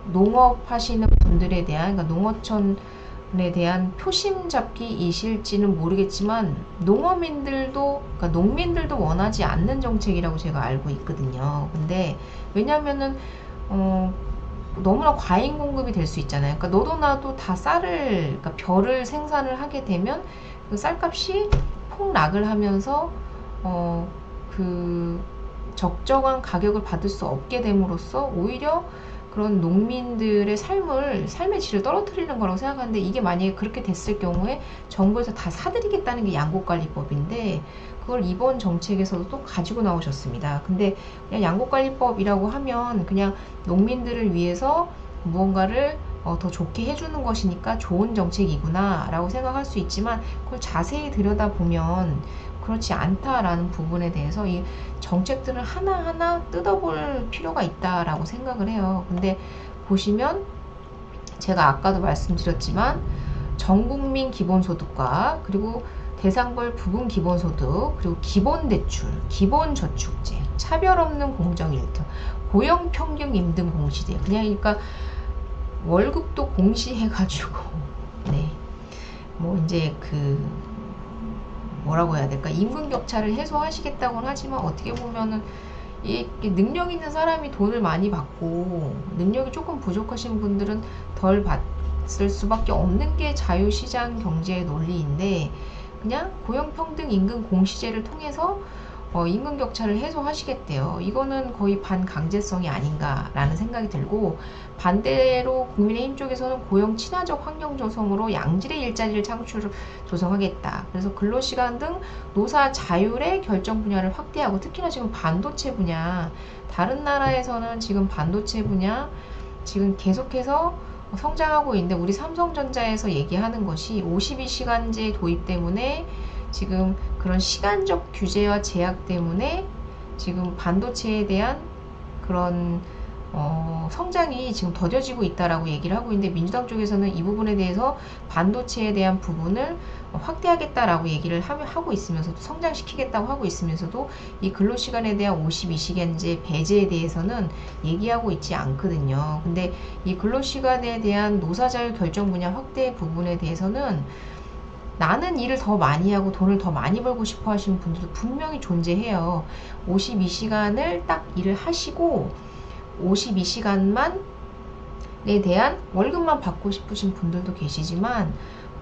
A: 농업 하시는 분들에 대한, 그러니까 농어촌에 대한 표심 잡기이실지는 모르겠지만, 그러니까 농민들도 원하지 않는 정책이라고 제가 알고 있거든요. 근데 왜냐면은 너무나 과잉 공급이 될 수 있잖아요. 그러니까 너도 나도 다 그러니까 벼를 생산을 하게 되면 그 쌀값이 폭락을 하면서 적정한 가격을 받을 수 없게 됨으로써 오히려 그런 농민들의 삶의 질을 떨어뜨리는 거라고 생각하는데, 이게 만약에 그렇게 됐을 경우에 정부에서 다 사드리겠다는 게 양곡관리법인데, 그걸 이번 정책에서도 또 가지고 나오셨습니다. 근데 그냥 양곡관리법이라고 하면 그냥 농민들을 위해서 무언가를 더 좋게 해주는 것이니까 좋은 정책이구나 라고 생각할 수 있지만, 그걸 자세히 들여다보면 그렇지 않다라는 부분에 대해서 이 정책들을 하나하나 뜯어볼 필요가 있다라고 생각을 해요. 근데 보시면 제가 아까도 말씀드렸지만 전국민 기본소득과 그리고 대상별 부분 기본소득, 그리고 기본대출, 기본저축제, 차별 없는 공정 1등, 고용평균 임금 공시제. 그냥 그러니까 월급도 공시해가지고 네, 뭐 이제 그 뭐라고 해야 될까, 임금 격차를 해소하시겠다고는 하지만 어떻게 보면은 이 능력 있는 사람이 돈을 많이 받고 능력이 조금 부족하신 분들은 덜 받을 수밖에 없는 게 자유시장 경제의 논리인데, 그냥 고용평등 임금 공시제를 통해서 임금 격차를 해소하시겠대요. 이거는 거의 반강제성이 아닌가라는 생각이 들고, 반대로 국민의힘 쪽에서는 고용 친화적 환경 조성으로 양질의 일자리를 조성하겠다. 그래서 근로시간 등 노사 자율의 결정 분야를 확대하고, 특히나 지금 반도체 분야, 다른 나라에서는 지금 반도체 분야 지금 계속해서 성장하고 있는데, 우리 삼성전자에서 얘기하는 것이 52시간제 도입 때문에 지금 그런 시간적 규제와 제약 때문에 지금 반도체에 대한 그런 성장이 지금 더뎌지고 있다라고 얘기를 하고 있는데, 민주당 쪽에서는 이 부분에 대해서 반도체에 대한 부분을 확대하겠다라고 얘기를 하고 있으면서도, 성장시키겠다고 하고 있으면서도 이 근로시간에 대한 52시간제 배제에 대해서는 얘기하고 있지 않거든요. 근데 이 근로시간에 대한 노사자율 결정 분야 확대 부분에 대해서는 나는 일을 더 많이 하고 돈을 더 많이 벌고 싶어 하시는 분들도 분명히 존재해요. 52시간을 딱 일을 하시고 52시간만에 대한 월급만 받고 싶으신 분들도 계시지만,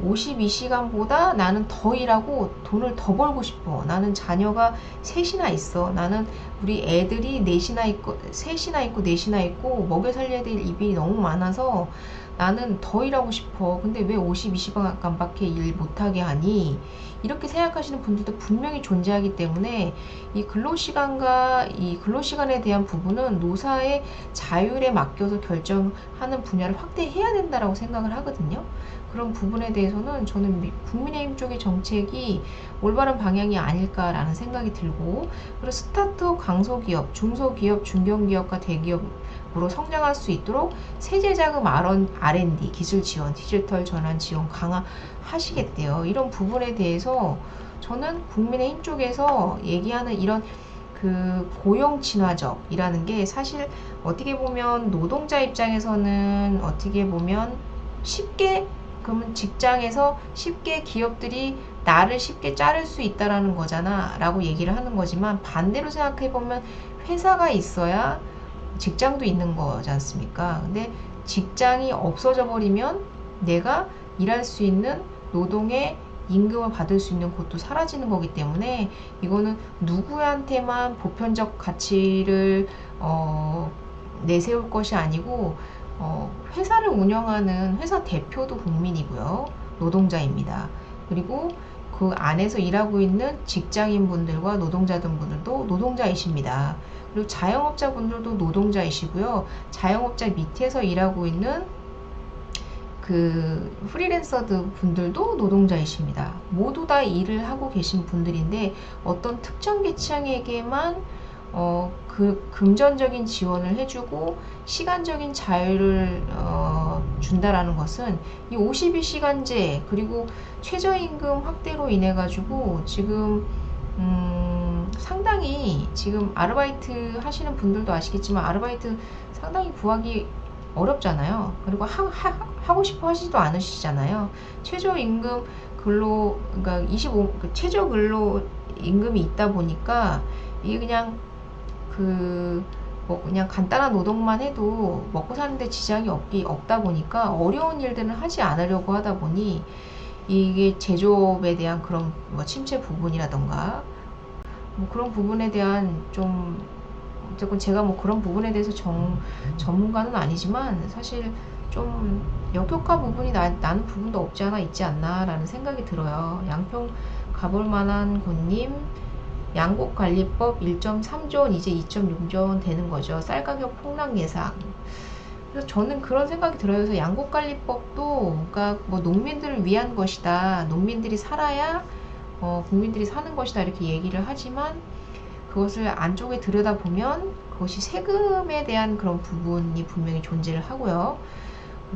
A: 52시간보다 나는 더 일하고 돈을 더 벌고 싶어. 나는 자녀가 셋이나 있어. 나는 우리 애들이 넷이나 있고, 셋이나 있고, 넷이나 있고, 먹여 살려야 될 일이 너무 많아서 나는 더 일하고 싶어. 근데 왜 52시간밖에 일 못하게 하니? 이렇게 생각하시는 분들도 분명히 존재하기 때문에, 이 근로시간과 이 근로시간에 대한 부분은 노사의 자율에 맡겨서 결정하는 분야를 확대해야 된다라고 생각을 하거든요. 그런 부분에 대해서는 저는 국민의힘 쪽의 정책이 올바른 방향이 아닐까라는 생각이 들고, 그리고 스타트업, 강소기업, 중소기업, 중견기업과 대기업으로 성장할 수 있도록 세제자금 R&D, 기술 지원, 디지털 전환 지원 강화하시겠대요. 이런 부분에 대해서 저는 국민의힘 쪽에서 얘기하는 이런 그 고용 친화적이라는 게, 사실 어떻게 보면 노동자 입장에서는 어떻게 보면 쉽게, 그러면 직장에서 쉽게 기업들이 나를 쉽게 자를 수 있다라는 거잖아 라고 얘기를 하는 거지만, 반대로 생각해 보면 회사가 있어야 직장도 있는 거지 않습니까? 근데 직장이 없어져 버리면 내가 일할 수 있는 노동의 임금을 받을 수 있는 곳도 사라지는 거기 때문에, 이거는 누구한테만 보편적 가치를 내세울 것이 아니고, 회사를 운영하는 회사 대표도 국민이고요, 노동자입니다. 그리고 그 안에서 일하고 있는 직장인분들과 노동자분들도 노동자이십니다. 그리고 자영업자분들도 노동자이시고요, 자영업자 밑에서 일하고 있는 그 프리랜서 분들도 노동자이십니다. 모두 다 일을 하고 계신 분들인데, 어떤 특정 계층에게만 그 금전적인 지원을 해주고 시간적인 자유를 준다라는 것은, 이 52시간제 그리고 최저임금 확대로 인해 가지고 지금 상당히, 지금 아르바이트 하시는 분들도 아시겠지만 아르바이트 상당히 구하기 어렵잖아요. 그리고 하고 싶어 하지도 않으시잖아요. 최저임금 그러니까 최저 근로 임금이 있다 보니까 이게 그냥 뭐 그냥 간단한 노동만 해도 먹고 사는데 지장이 없다 보니까 어려운 일들은 하지 않으려고 하다 보니, 이게 제조업에 대한 그런 뭐 침체 부분이라던가 뭐 그런 부분에 대한 좀, 어쨌든 제가 뭐 그런 부분에 대해서 전문가는 아니지만 사실 좀 역효과 부분이 나는 부분도 없지 않아 있지 않나라는 생각이 들어요. 양평 가볼 만한 곳님, 양곡관리법 1.3조 원 이제 2.6조 원 되는 거죠. 쌀가격 폭락 예상. 그래서 저는 그런 생각이 들어요. 그래서 양곡관리법도, 그러니까 뭐 농민들을 위한 것이다, 농민들이 살아야 국민들이 사는 것이다, 이렇게 얘기를 하지만, 그것을 안쪽에 들여다보면 그것이 세금에 대한 그런 부분이 분명히 존재를 하고요.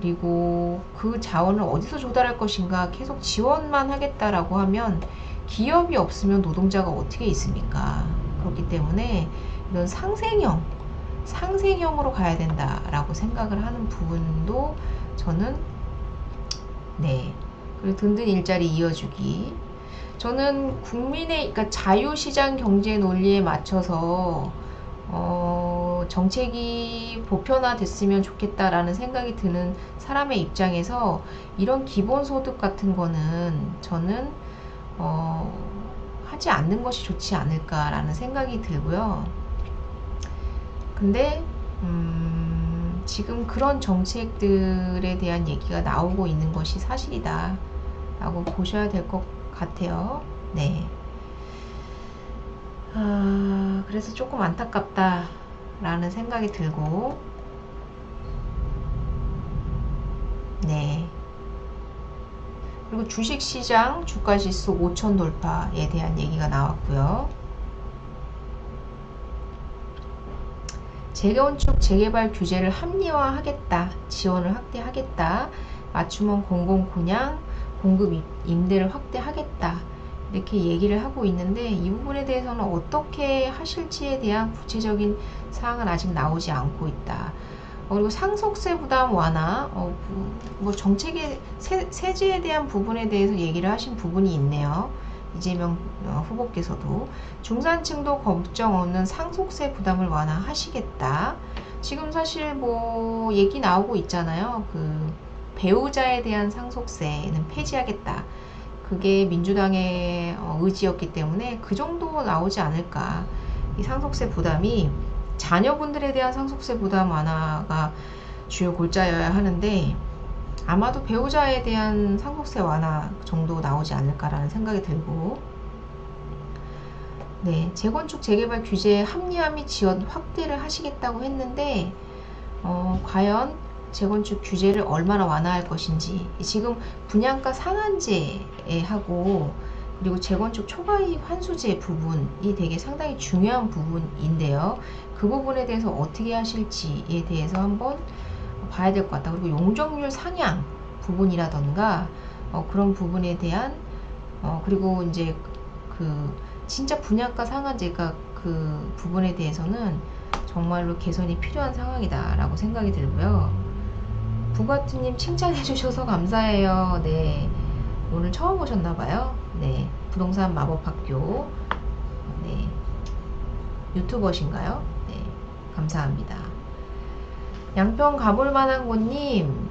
A: 그리고 그 자원을 어디서 조달할 것인가 계속 지원만 하겠다라고 하면 기업이 없으면 노동자가 어떻게 있습니까? 그렇기 때문에 이런 상생형으로 가야 된다라고 생각을 하는 부분도 저는 그리고 든든 일자리 이어주기. 저는 그러니까 자유시장 경제 논리에 맞춰서 정책이 보편화됐으면 좋겠다라는 생각이 드는 사람의 입장에서 이런 기본소득 같은 거는 저는 하지 않는 것이 좋지 않을까라는 생각이 들고요. 근데 지금 그런 정책들에 대한 얘기가 나오고 있는 것이 사실이다 라고 보셔야 될 것 같아요. 그래서 조금 안타깝다 라는 생각이 들고, 그리고 주식시장 주가지수 5천 돌파에 대한 얘기가 나왔고요. 재건축 재개발 규제를 합리화하겠다, 지원을 확대하겠다, 맞춤형 공공분양 공급 임대를 확대하겠다, 이렇게 얘기를 하고 있는데 이 부분에 대해서는 어떻게 하실지에 대한 구체적인 사항은 아직 나오지 않고 있다. 그리고 상속세 부담 완화, 뭐 정책의 세제에 대한 부분에 대해서 얘기를 하신 부분이 있네요. 이재명 후보께서도 중산층도 걱정 없는 상속세 부담을 완화하시겠다. 지금 사실 뭐 얘기 나오고 있잖아요. 그 배우자에 대한 상속세는 폐지하겠다. 그게 민주당의 의지였기 때문에 그 정도 나오지 않을까. 이 상속세 부담이 자녀분들에 대한 상속세 부담 완화가 주요 골자여야 하는데 아마도 배우자에 대한 상속세 완화 정도 나오지 않을까라는 생각이 들고, 재건축 재개발 규제 합리화 및 지원 확대를 하시겠다고 했는데 과연 재건축 규제를 얼마나 완화할 것인지, 지금 분양가 상한제에 하고 그리고 재건축 초과이익 환수제 부분이 되게 상당히 중요한 부분인데요. 그 부분에 대해서 어떻게 하실지에 대해서 한번 봐야 될 것 같다. 그리고 용적률 상향 부분이라던가 그런 부분에 대한 그리고 이제 그 진짜 분양가 상한제가 그 부분에 대해서는 정말로 개선이 필요한 상황이다라고 생각이 들고요. 부가티님 칭찬해 주셔서 감사해요. 오늘 처음 오셨나봐요. 부동산 마법학교 유튜버신가요? 감사합니다. 양평 가볼 만한 곳님,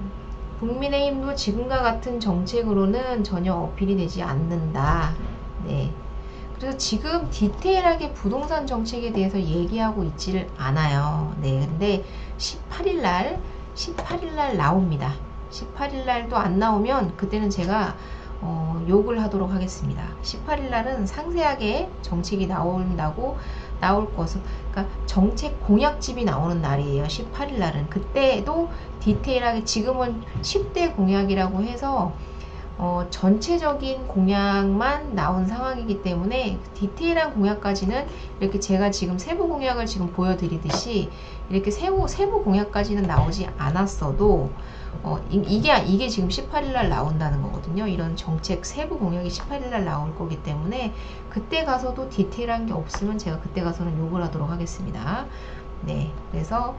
A: 국민의힘도 지금과 같은 정책으로는 전혀 어필이 되지 않는다. 그래서 지금 디테일하게 부동산 정책에 대해서 얘기하고 있지를 않아요. 근데 18일날 나옵니다. 18일날도 안 나오면 그때는 제가 욕을 하도록 하겠습니다. 18일날은 상세하게 정책이 나올 것은, 그러니까 정책 공약집이 나오는 날이에요. 18일날은. 그때도 디테일하게, 지금은 10대 공약이라고 해서 전체적인 공약만 나온 상황이기 때문에 디테일한 공약까지는 이렇게 제가 지금 세부 공약을 지금 보여드리듯이 이렇게 세부 공약까지는 나오지 않았어도 이게 지금 18일날 나온다는 거거든요. 이런 정책 세부 공약이 18일날 나올 거기 때문에 그때 가서도 디테일한 게 없으면 제가 그때 가서는 욕을 하도록 하겠습니다. 그래서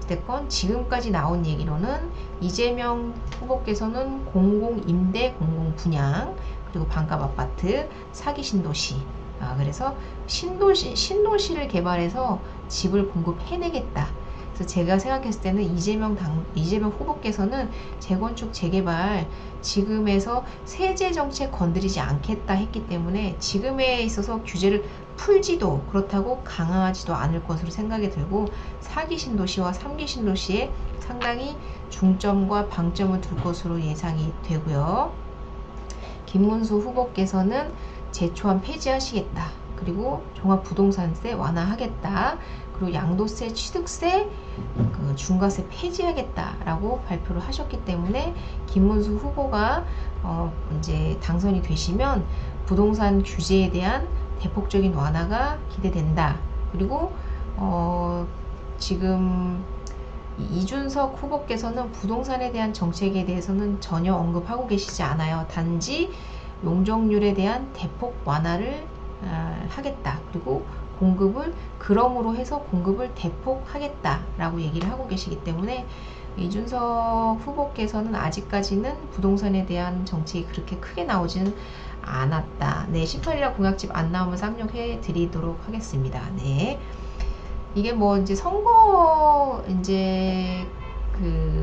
A: 어쨌건 지금까지 나온 얘기로는 이재명 후보께서는 공공임대, 공공분양, 그리고 반값 아파트, 사기 신도시, 그래서 신도시를 개발해서 집을 공급해내겠다. 그래서 제가 생각했을 때는 이재명 후보께서는 재건축 재개발 지금에서 세제 정책 건드리지 않겠다 했기 때문에 지금에 있어서 규제를 풀지도 그렇다고 강화하지도 않을 것으로 생각이 들고, 4기 신도시와 3기 신도시에 상당히 중점과 방점을 둘 것으로 예상이 되고요. 김문수 후보께서는 제초안 폐지하시겠다. 그리고 종합부동산세 완화하겠다. 그리고 양도세, 취득세, 중과세 폐지하겠다라고 발표를 하셨기 때문에 김문수 후보가 이제 당선이 되시면 부동산 규제에 대한 대폭적인 완화가 기대된다. 그리고 지금 이준석 후보께서는 부동산에 대한 정책에 대해서는 전혀 언급하고 계시지 않아요. 단지 용적률에 대한 대폭 완화를 하겠다. 그리고 공급을 그럼으로 해서 공급을 대폭 하겠다라고 얘기를 하고 계시기 때문에 이준석 후보께서는 아직까지는 부동산에 대한 정책이 그렇게 크게 나오지는 않았다. 네, 18일날 공약집 안 나오면 쌍욕해 드리도록 하겠습니다. 네. 이게 뭐 이제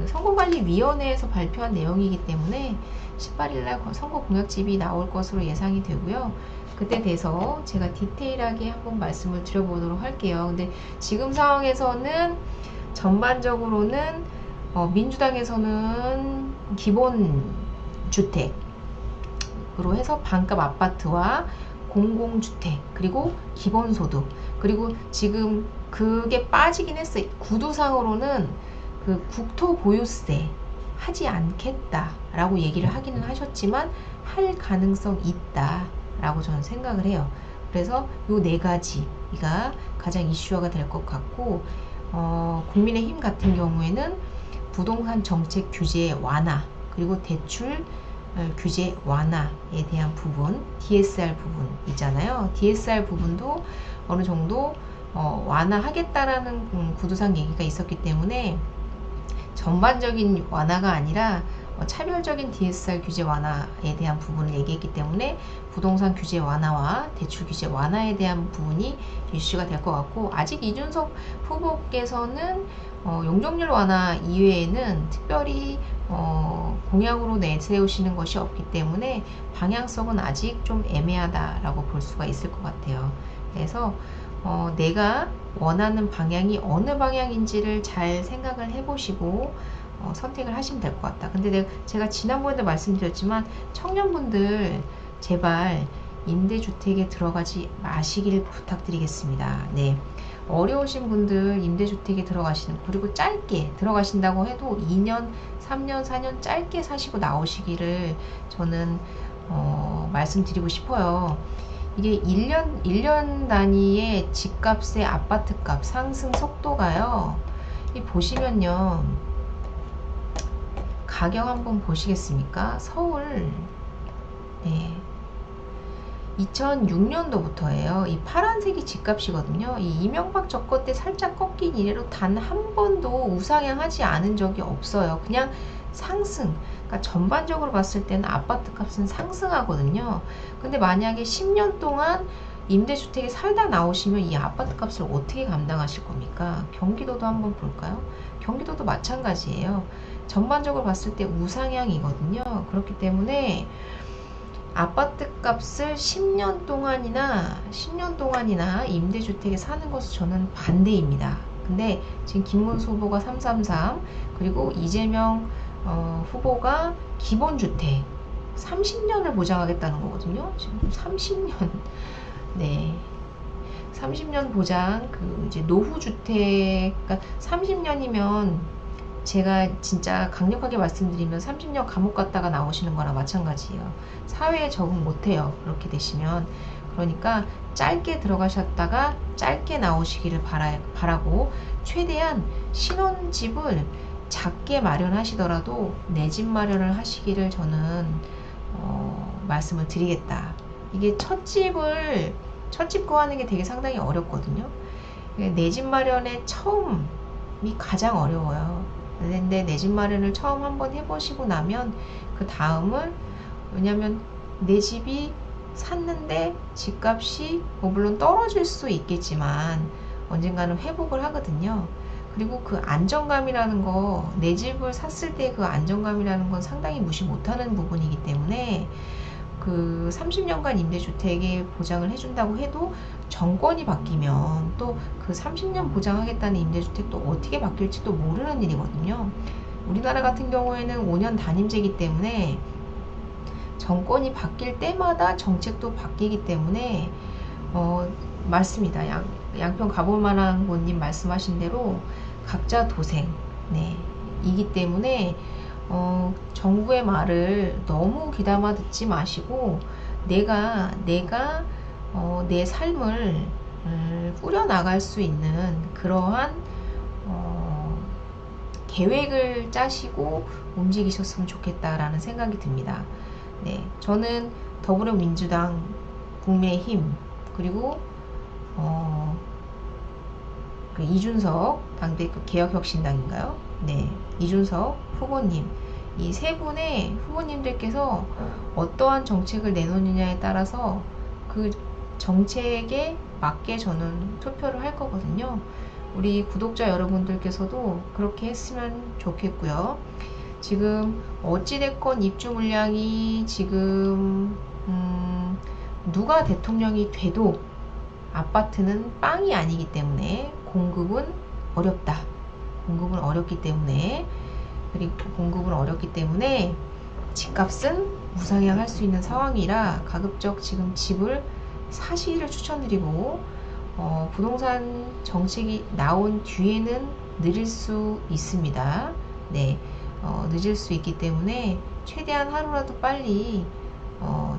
A: 선거관리위원회에서 발표한 내용이기 때문에 18일날 선거 공약집이 나올 것으로 예상이 되고요. 그때 돼서 제가 디테일하게 한번 말씀을 드려보도록 할게요. 근데 지금 상황에서는 전반적으로는 민주당에서는 기본주택으로 해서 반값 아파트와 공공주택 그리고 기본소득 그리고 지금 그게 빠지긴 했어요. 구두상으로는 그 국토보유세 하지 않겠다라고 얘기를 하기는 하셨지만 할 가능성 있다라고 저는 생각을 해요. 그래서 요 네 가지가 가장 이슈화가 될 것 같고 국민의힘 같은 경우에는 부동산 정책 규제 완화 그리고 대출 규제 완화에 대한 부분 DSR 부분 있잖아요. DSR 부분도 어느 정도 완화하겠다라는 구두상 얘기가 있었기 때문에 전반적인 완화가 아니라 차별적인 DSR 규제 완화에 대한 부분을 얘기했기 때문에 부동산 규제 완화와 대출 규제 완화에 대한 부분이 이슈가 될 것 같고 아직 이준석 후보께서는 용적률 완화 이외에는 특별히 공약으로 내세우시는 것이 없기 때문에 방향성은 아직 좀 애매하다라고 볼 수가 있을 것 같아요. 그래서 내가 원하는 방향이 어느 방향인지를 잘 생각을 해보시고 선택을 하시면 될 것 같다. 근데 제가 지난번에도 말씀드렸지만 청년분들 제발 임대주택에 들어가지 마시길 부탁드리겠습니다. 네. 어려우신 분들 임대주택에 들어가시는 그리고 짧게 들어가신다고 해도 2년, 3년, 4년 짧게 사시고 나오시기를 저는 말씀드리고 싶어요. 이게 1년 단위의 집값의 아파트값 상승 속도가요. 보시면요. 가격 한번 보시겠습니까? 서울 네. 2006년도부터예요. 이 파란색이 집값이거든요. 이 이명박 정권 때 살짝 꺾인 이래로 단 한 번도 우상향 하지 않은 적이 없어요. 그냥 상승. 그러니까 전반적으로 봤을 때는 아파트 값은 상승하거든요. 근데 만약에 10년 동안 임대주택에 살다 나오시면 이 아파트 값을 어떻게 감당하실 겁니까? 경기도도 한번 볼까요? 경기도도 마찬가지예요. 전반적으로 봤을 때 우상향이거든요. 그렇기 때문에 아파트 값을 10년 동안이나 임대주택에 사는 것을 저는 반대입니다. 근데 지금 김문수 후보가 333 그리고 이재명 후보가 기본주택 30년을 보장하겠다는 거거든요. 지금 30년 네 30년 보장 이제 노후주택 그러니까 30년이면 제가 진짜 강력하게 말씀드리면 30년 감옥 갔다가 나오시는 거랑 마찬가지예요. 사회에 적응 못해요. 그렇게 되시면. 그러니까 짧게 들어가셨다가 짧게 나오시기를 바라고 최대한 신혼집을 작게 마련하시더라도 내 집 마련을 하시기를 저는 말씀을 드리겠다. 이게 첫 집 구하는 게 되게 상당히 어렵거든요. 내 집 마련의 처음이 가장 어려워요. 근데 내 집 마련을 처음 한번 해보시고 나면 그 다음은 왜냐면 내 집이 샀는데 집값이 물론 떨어질 수 있겠지만 언젠가는 회복을 하거든요. 그리고 그 안정감이라는 거 내 집을 샀을 때 그 안정감이라는 건 상당히 무시 못하는 부분이기 때문에 그 30년간 임대주택에 보장을 해준다고 해도 정권이 바뀌면 또 그 30년 보장하겠다는 임대주택도 어떻게 바뀔지도 모르는 일이거든요. 우리나라 같은 경우에는 5년 단임제이기 때문에 정권이 바뀔 때마다 정책도 바뀌기 때문에 맞습니다. 양평 가볼 만한 곳님 말씀하신 대로 각자 도생 네, 이기 때문에 정부의 말을 너무 귀담아 듣지 마시고 내가 내 삶을 꾸려나갈 수 있는 그러한 계획을 짜시고 움직이셨으면 좋겠다라는 생각이 듭니다. 네, 저는 더불어민주당, 국민의힘, 그리고 그 이준석 당대표 개혁혁신당인가요? 네, 이준석 후보님, 이 세 분의 후보님들께서 어떠한 정책을 내놓느냐에 따라서 그 정책에 맞게 저는 투표를 할 거거든요. 우리 구독자 여러분들께서도 그렇게 했으면 좋겠고요. 지금 어찌됐건 입주 물량이 지금 누가 대통령이 돼도 아파트는 빵이 아니기 때문에 공급은 어렵다. 공급은 어렵기 때문에, 그리고 공급은 어렵기 때문에 집값은 무상향할 수 있는 상황이라 가급적 지금 집을 사시기를 추천드리고, 부동산 정책이 나온 뒤에는 늦을 수 있습니다. 네, 늦을 수 있기 때문에 최대한 하루라도 빨리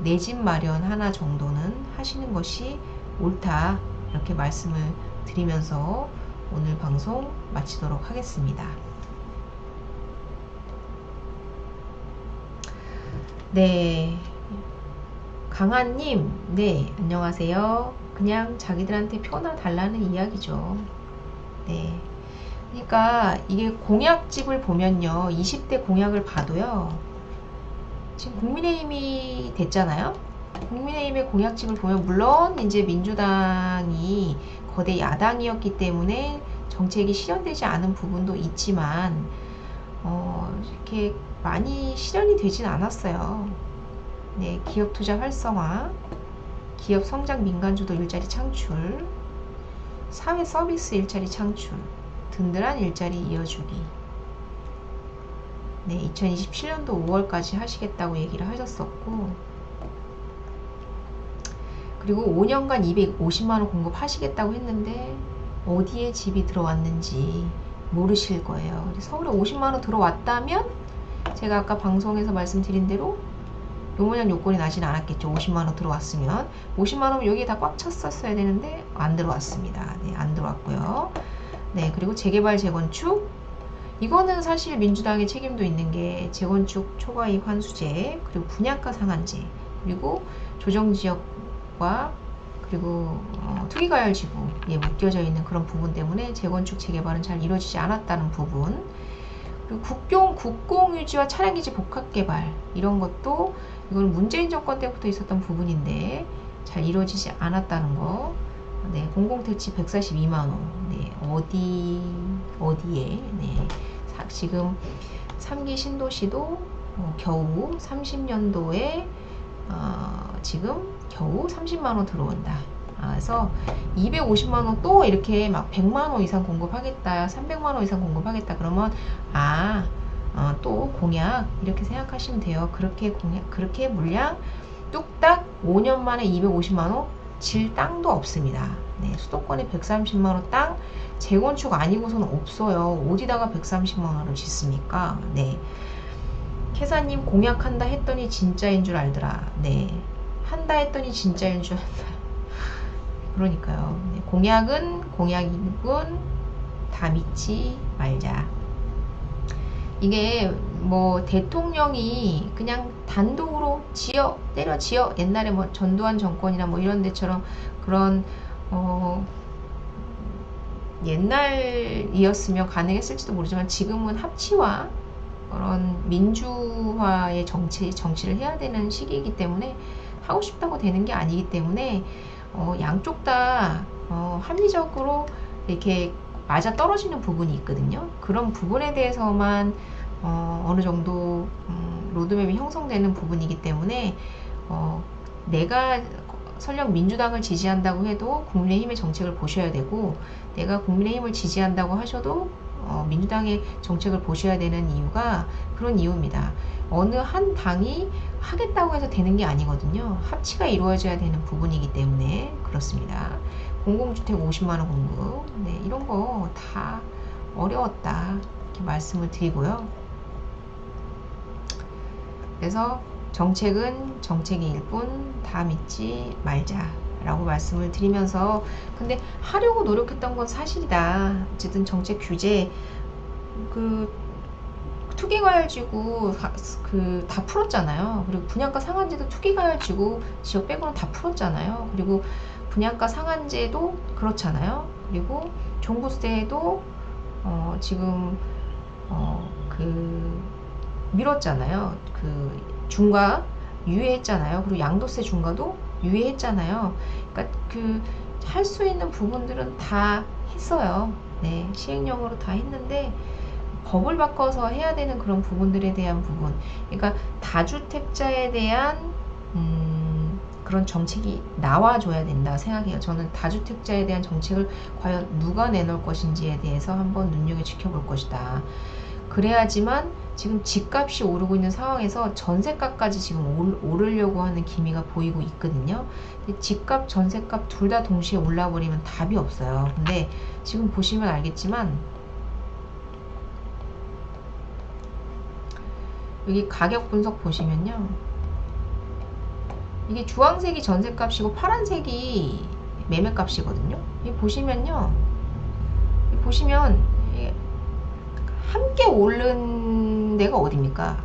A: 내 집 마련 하나 정도는 하시는 것이 옳다, 이렇게 말씀을 드리면서 오늘 방송 마치도록 하겠습니다. 네, 강한님, 네, 안녕하세요. 그냥 자기들한테 표나 달라는 이야기죠. 네, 그러니까 이게 공약집을 보면요, 20대 공약을 봐도요, 지금 국민의힘이 됐잖아요. 국민의힘의 공약집을 보면, 물론 이제 민주당이 거대 야당이었기 때문에 정책이 실현되지 않은 부분도 있지만 이렇게 많이 실현이 되진 않았어요. 네, 기업 투자 활성화, 기업 성장, 민간주도 일자리 창출, 사회 서비스 일자리 창출, 든든한 일자리 이어주기. 네, 2027년도 5월까지 하시겠다고 얘기를 하셨었고, 그리고 5년간 250만원 공급하시겠다고 했는데 어디에 집이 들어왔는지 모르실 거예요. 서울에 50만원 들어왔다면 제가 아까 방송에서 말씀드린 대로 노무현 요건이 나진 않았겠죠. 50만원 들어왔으면 50만원 여기에 다 꽉 찼었어야 되는데 안 들어왔습니다. 네, 안 들어왔고요. 네, 그리고 재개발 재건축, 이거는 사실 민주당의 책임도 있는 게 재건축 초과이익 환수제, 그리고 분양가 상한제, 그리고 조정지역과 그리고 투기과열지구에 묶여져 있는 그런 부분 때문에 재건축 재개발은 잘 이루어지지 않았다는 부분, 그리고 국공유지와 차량기지 복합개발, 이런 것도 이건 문재인 정권 때부터 있었던 부분인데 잘 이루어지지 않았다는 거. 네, 공공택지 142만원. 네, 어디에, 네, 지금 3기 신도시도 겨우 30년도에 지금 겨우 30만원 들어온다. 그래서 250만원 또 이렇게 막 100만원 이상 공급하겠다, 300만원 이상 공급하겠다 그러면 또 공약 이렇게 생각하시면 돼요. 그렇게 물량 뚝딱 5년 만에 250만원 질 땅도 없습니다. 네, 수도권에 130만원 땅 재건축 아니고서는 없어요. 어디다가 130만원을 짓습니까? 네, 캐사님 공약한다 했더니 진짜인 줄 알더라. 네, 한다 했더니 진짜인 줄 알더라. 그러니까요. 네, 공약은 공약이군, 다 믿지 말자. 이게 뭐 대통령이 그냥 단독으로 때려 지어, 옛날에 뭐 전두환 정권이나 뭐 이런 데처럼 그런 옛날이었으면 가능했을지도 모르지만 지금은 합치와 그런 민주화의 정치를 해야 되는 시기이기 때문에 하고 싶다고 되는 게 아니기 때문에 양쪽 다 합리적으로 이렇게 맞아 떨어지는 부분이 있거든요. 그런 부분에 대해서만 어느 정도 로드맵이 형성되는 부분이기 때문에 내가 설령 민주당을 지지한다고 해도 국민의힘의 정책을 보셔야 되고, 내가 국민의힘을 지지한다고 하셔도 민주당의 정책을 보셔야 되는 이유가 그런 이유입니다. 어느 한 당이 하겠다고 해서 되는 게 아니거든요. 합치가 이루어져야 되는 부분이기 때문에 그렇습니다. 공공주택 50만원 공급, 네, 이런 거 다 어려웠다, 이렇게 말씀을 드리고요. 그래서 정책은 정책일 뿐 다 믿지 말자 라고 말씀을 드리면서, 근데 하려고 노력했던 건 사실이다. 어쨌든 정책 규제, 투기과열지구 다 풀었잖아요. 그리고 분양가 상한제도 투기과열지구 지역 빼고는 다 풀었잖아요. 그리고 분양가 상한제도 그렇잖아요. 그리고 종부세도 지금 미뤘잖아요. 중과 유예했잖아요. 그리고 양도세 중과도 유예했잖아요. 그러니까 할 수 있는 부분들은 다 했어요. 네, 시행령으로 다 했는데 법을 바꿔서 해야 되는 그런 부분들에 대한 부분, 그러니까 다주택자에 대한 그런 정책이 나와줘야 된다 생각해요. 저는 다주택자에 대한 정책을 과연 누가 내놓을 것인지에 대해서 한번 눈여겨 지켜볼 것이다. 그래야지만 지금 집값이 오르고 있는 상황에서 전세가까지 지금 오르려고 하는 기미가 보이고 있거든요. 집값, 전세값 둘 다 동시에 올라버리면 답이 없어요. 근데 지금 보시면 알겠지만 여기 가격 분석 보시면요, 이게 주황색이 전세값이고 파란색이 매매값이거든요. 보시면 함께 오른 데가 어딥니까?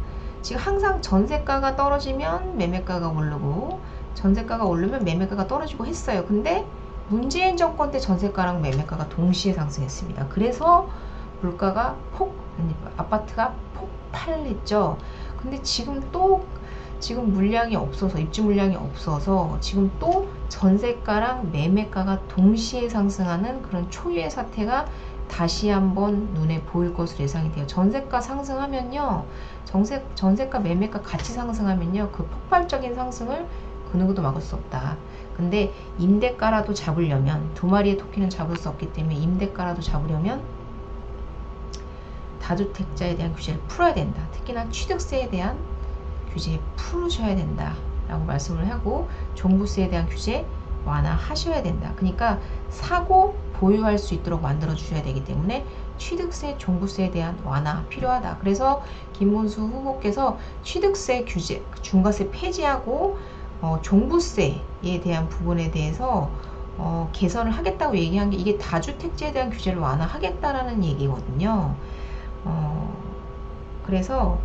A: 지금 항상 전세가가 떨어지면 매매가가 오르고 전세가가 오르면 매매가가 떨어지고 했어요. 근데 문재인 정권 때 전세가랑 매매가가 동시에 상승했습니다. 그래서 물가가 아파트가 폭발했죠. 근데 지금 물량이 없어서, 입주 물량이 없어서 지금 또 전세가랑 매매가가 동시에 상승하는 그런 초유의 사태가 다시 한번 눈에 보일 것으로 예상이 돼요. 전세가 상승하면요, 전세가 매매가 같이 상승하면요, 그 폭발적인 상승을 그 누구도 막을 수 없다. 근데 임대가라도 잡으려면, 두 마리의 토끼는 잡을 수 없기 때문에 임대가라도 잡으려면 다주택자에 대한 규제를 풀어야 된다. 특히나 취득세에 대한 규제 풀으셔야 된다 라고 말씀을 하고, 종부세에 대한 규제 완화하셔야 된다. 그러니까 사고 보유할 수 있도록 만들어 주셔야 되기 때문에 취득세, 종부세에 대한 완화 필요하다. 그래서 김문수 후보께서 취득세 규제, 중과세 폐지하고 종부세에 대한 부분에 대해서 개선을 하겠다고 얘기한 게, 이게 다주택자에 대한 규제를 완화하겠다라는 얘기거든요. 그래서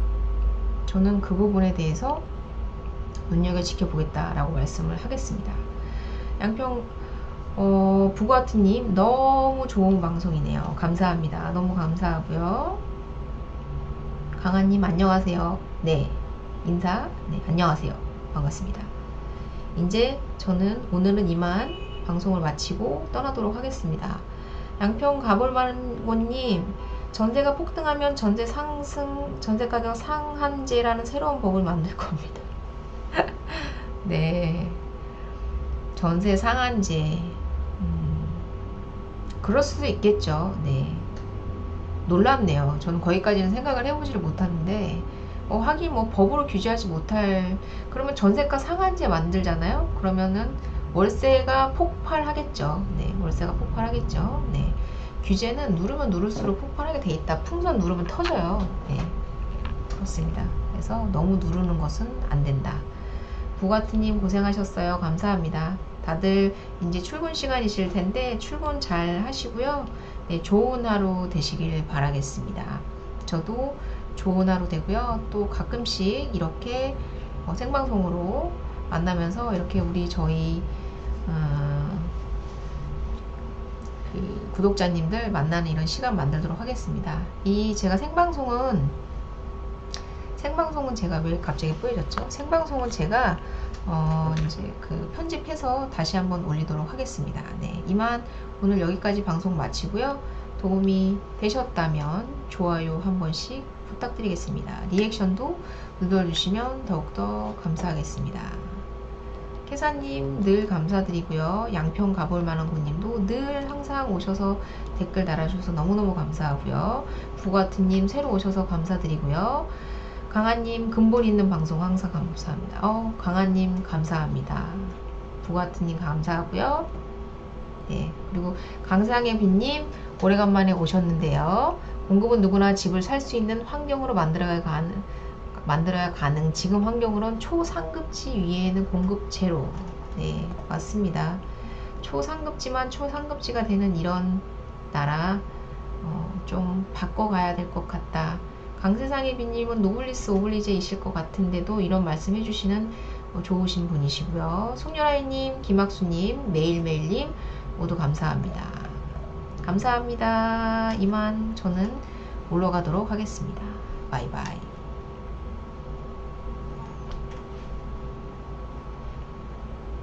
A: 저는 그 부분에 대해서 눈여겨 지켜보겠다라고 말씀을 하겠습니다. 양평 부가트님, 너무 좋은 방송이네요. 감사합니다. 너무 감사하고요. 강한님, 안녕하세요. 네, 인사. 네, 안녕하세요. 반갑습니다. 이제 저는 오늘은 이만 방송을 마치고 떠나도록 하겠습니다. 양평 가볼만고님, 전세가 폭등하면 전세 가격 상한제라는 새로운 법을 만들 겁니다. 네, 전세 상한제, 그럴 수도 있겠죠. 네, 놀랍네요. 저는 거기까지는 생각을 해보지를 못하는데, 하긴 뭐 법으로 규제하지 못할, 그러면 전세가 상한제 만들잖아요. 그러면은 월세가 폭발하겠죠. 네, 월세가 폭발하겠죠. 네, 규제는 누르면 누를수록 폭발하게 돼 있다. 풍선 누르면 터져요. 네, 그렇습니다. 그래서 너무 누르는 것은 안 된다. 부가트님 고생하셨어요. 감사합니다. 다들 이제 출근 시간이실 텐데 출근 잘 하시고요. 네, 좋은 하루 되시길 바라겠습니다. 저도 좋은 하루 되고요. 또 가끔씩 이렇게 생방송으로 만나면서 이렇게 저희 구독자님들 만나는 이런 시간 만들도록 하겠습니다. 제가 생방송은 제가 왜 갑자기 뿌여졌죠? 생방송은 제가 이제 편집해서 다시 한번 올리도록 하겠습니다. 네, 이만 오늘 여기까지 방송 마치고요. 도움이 되셨다면 좋아요 한 번씩 부탁드리겠습니다. 리액션도 눌러주시면 더욱더 감사하겠습니다. 캐사님 늘 감사드리고요. 양평 가볼만한 군님도 늘 항상 오셔서 댓글 달아주셔서 너무너무 감사하고요. 부가트님 새로 오셔서 감사드리고요. 강한님 근본 있는 방송 항상 감사합니다. 강한님 감사합니다. 부가트님 감사하고요. 네, 그리고 강상의 빛님 오래간만에 오셨는데요. 공급은 누구나 집을 살 수 있는 환경으로 만들어야 가능. 지금 환경으로는 초상급지 위에는 공급 제로. 네, 맞습니다. 초상급지만 초상급지가 되는 이런 나라 좀 바꿔가야 될 것 같다. 강세상의 비님은 노블리스 오블리제이실 것 같은데도 이런 말씀 해주시는 좋으신 분이시고요. 송열아이님, 김학수님, 매일매일님 모두 감사합니다. 감사합니다. 이만 저는 올라가도록 하겠습니다. 바이바이.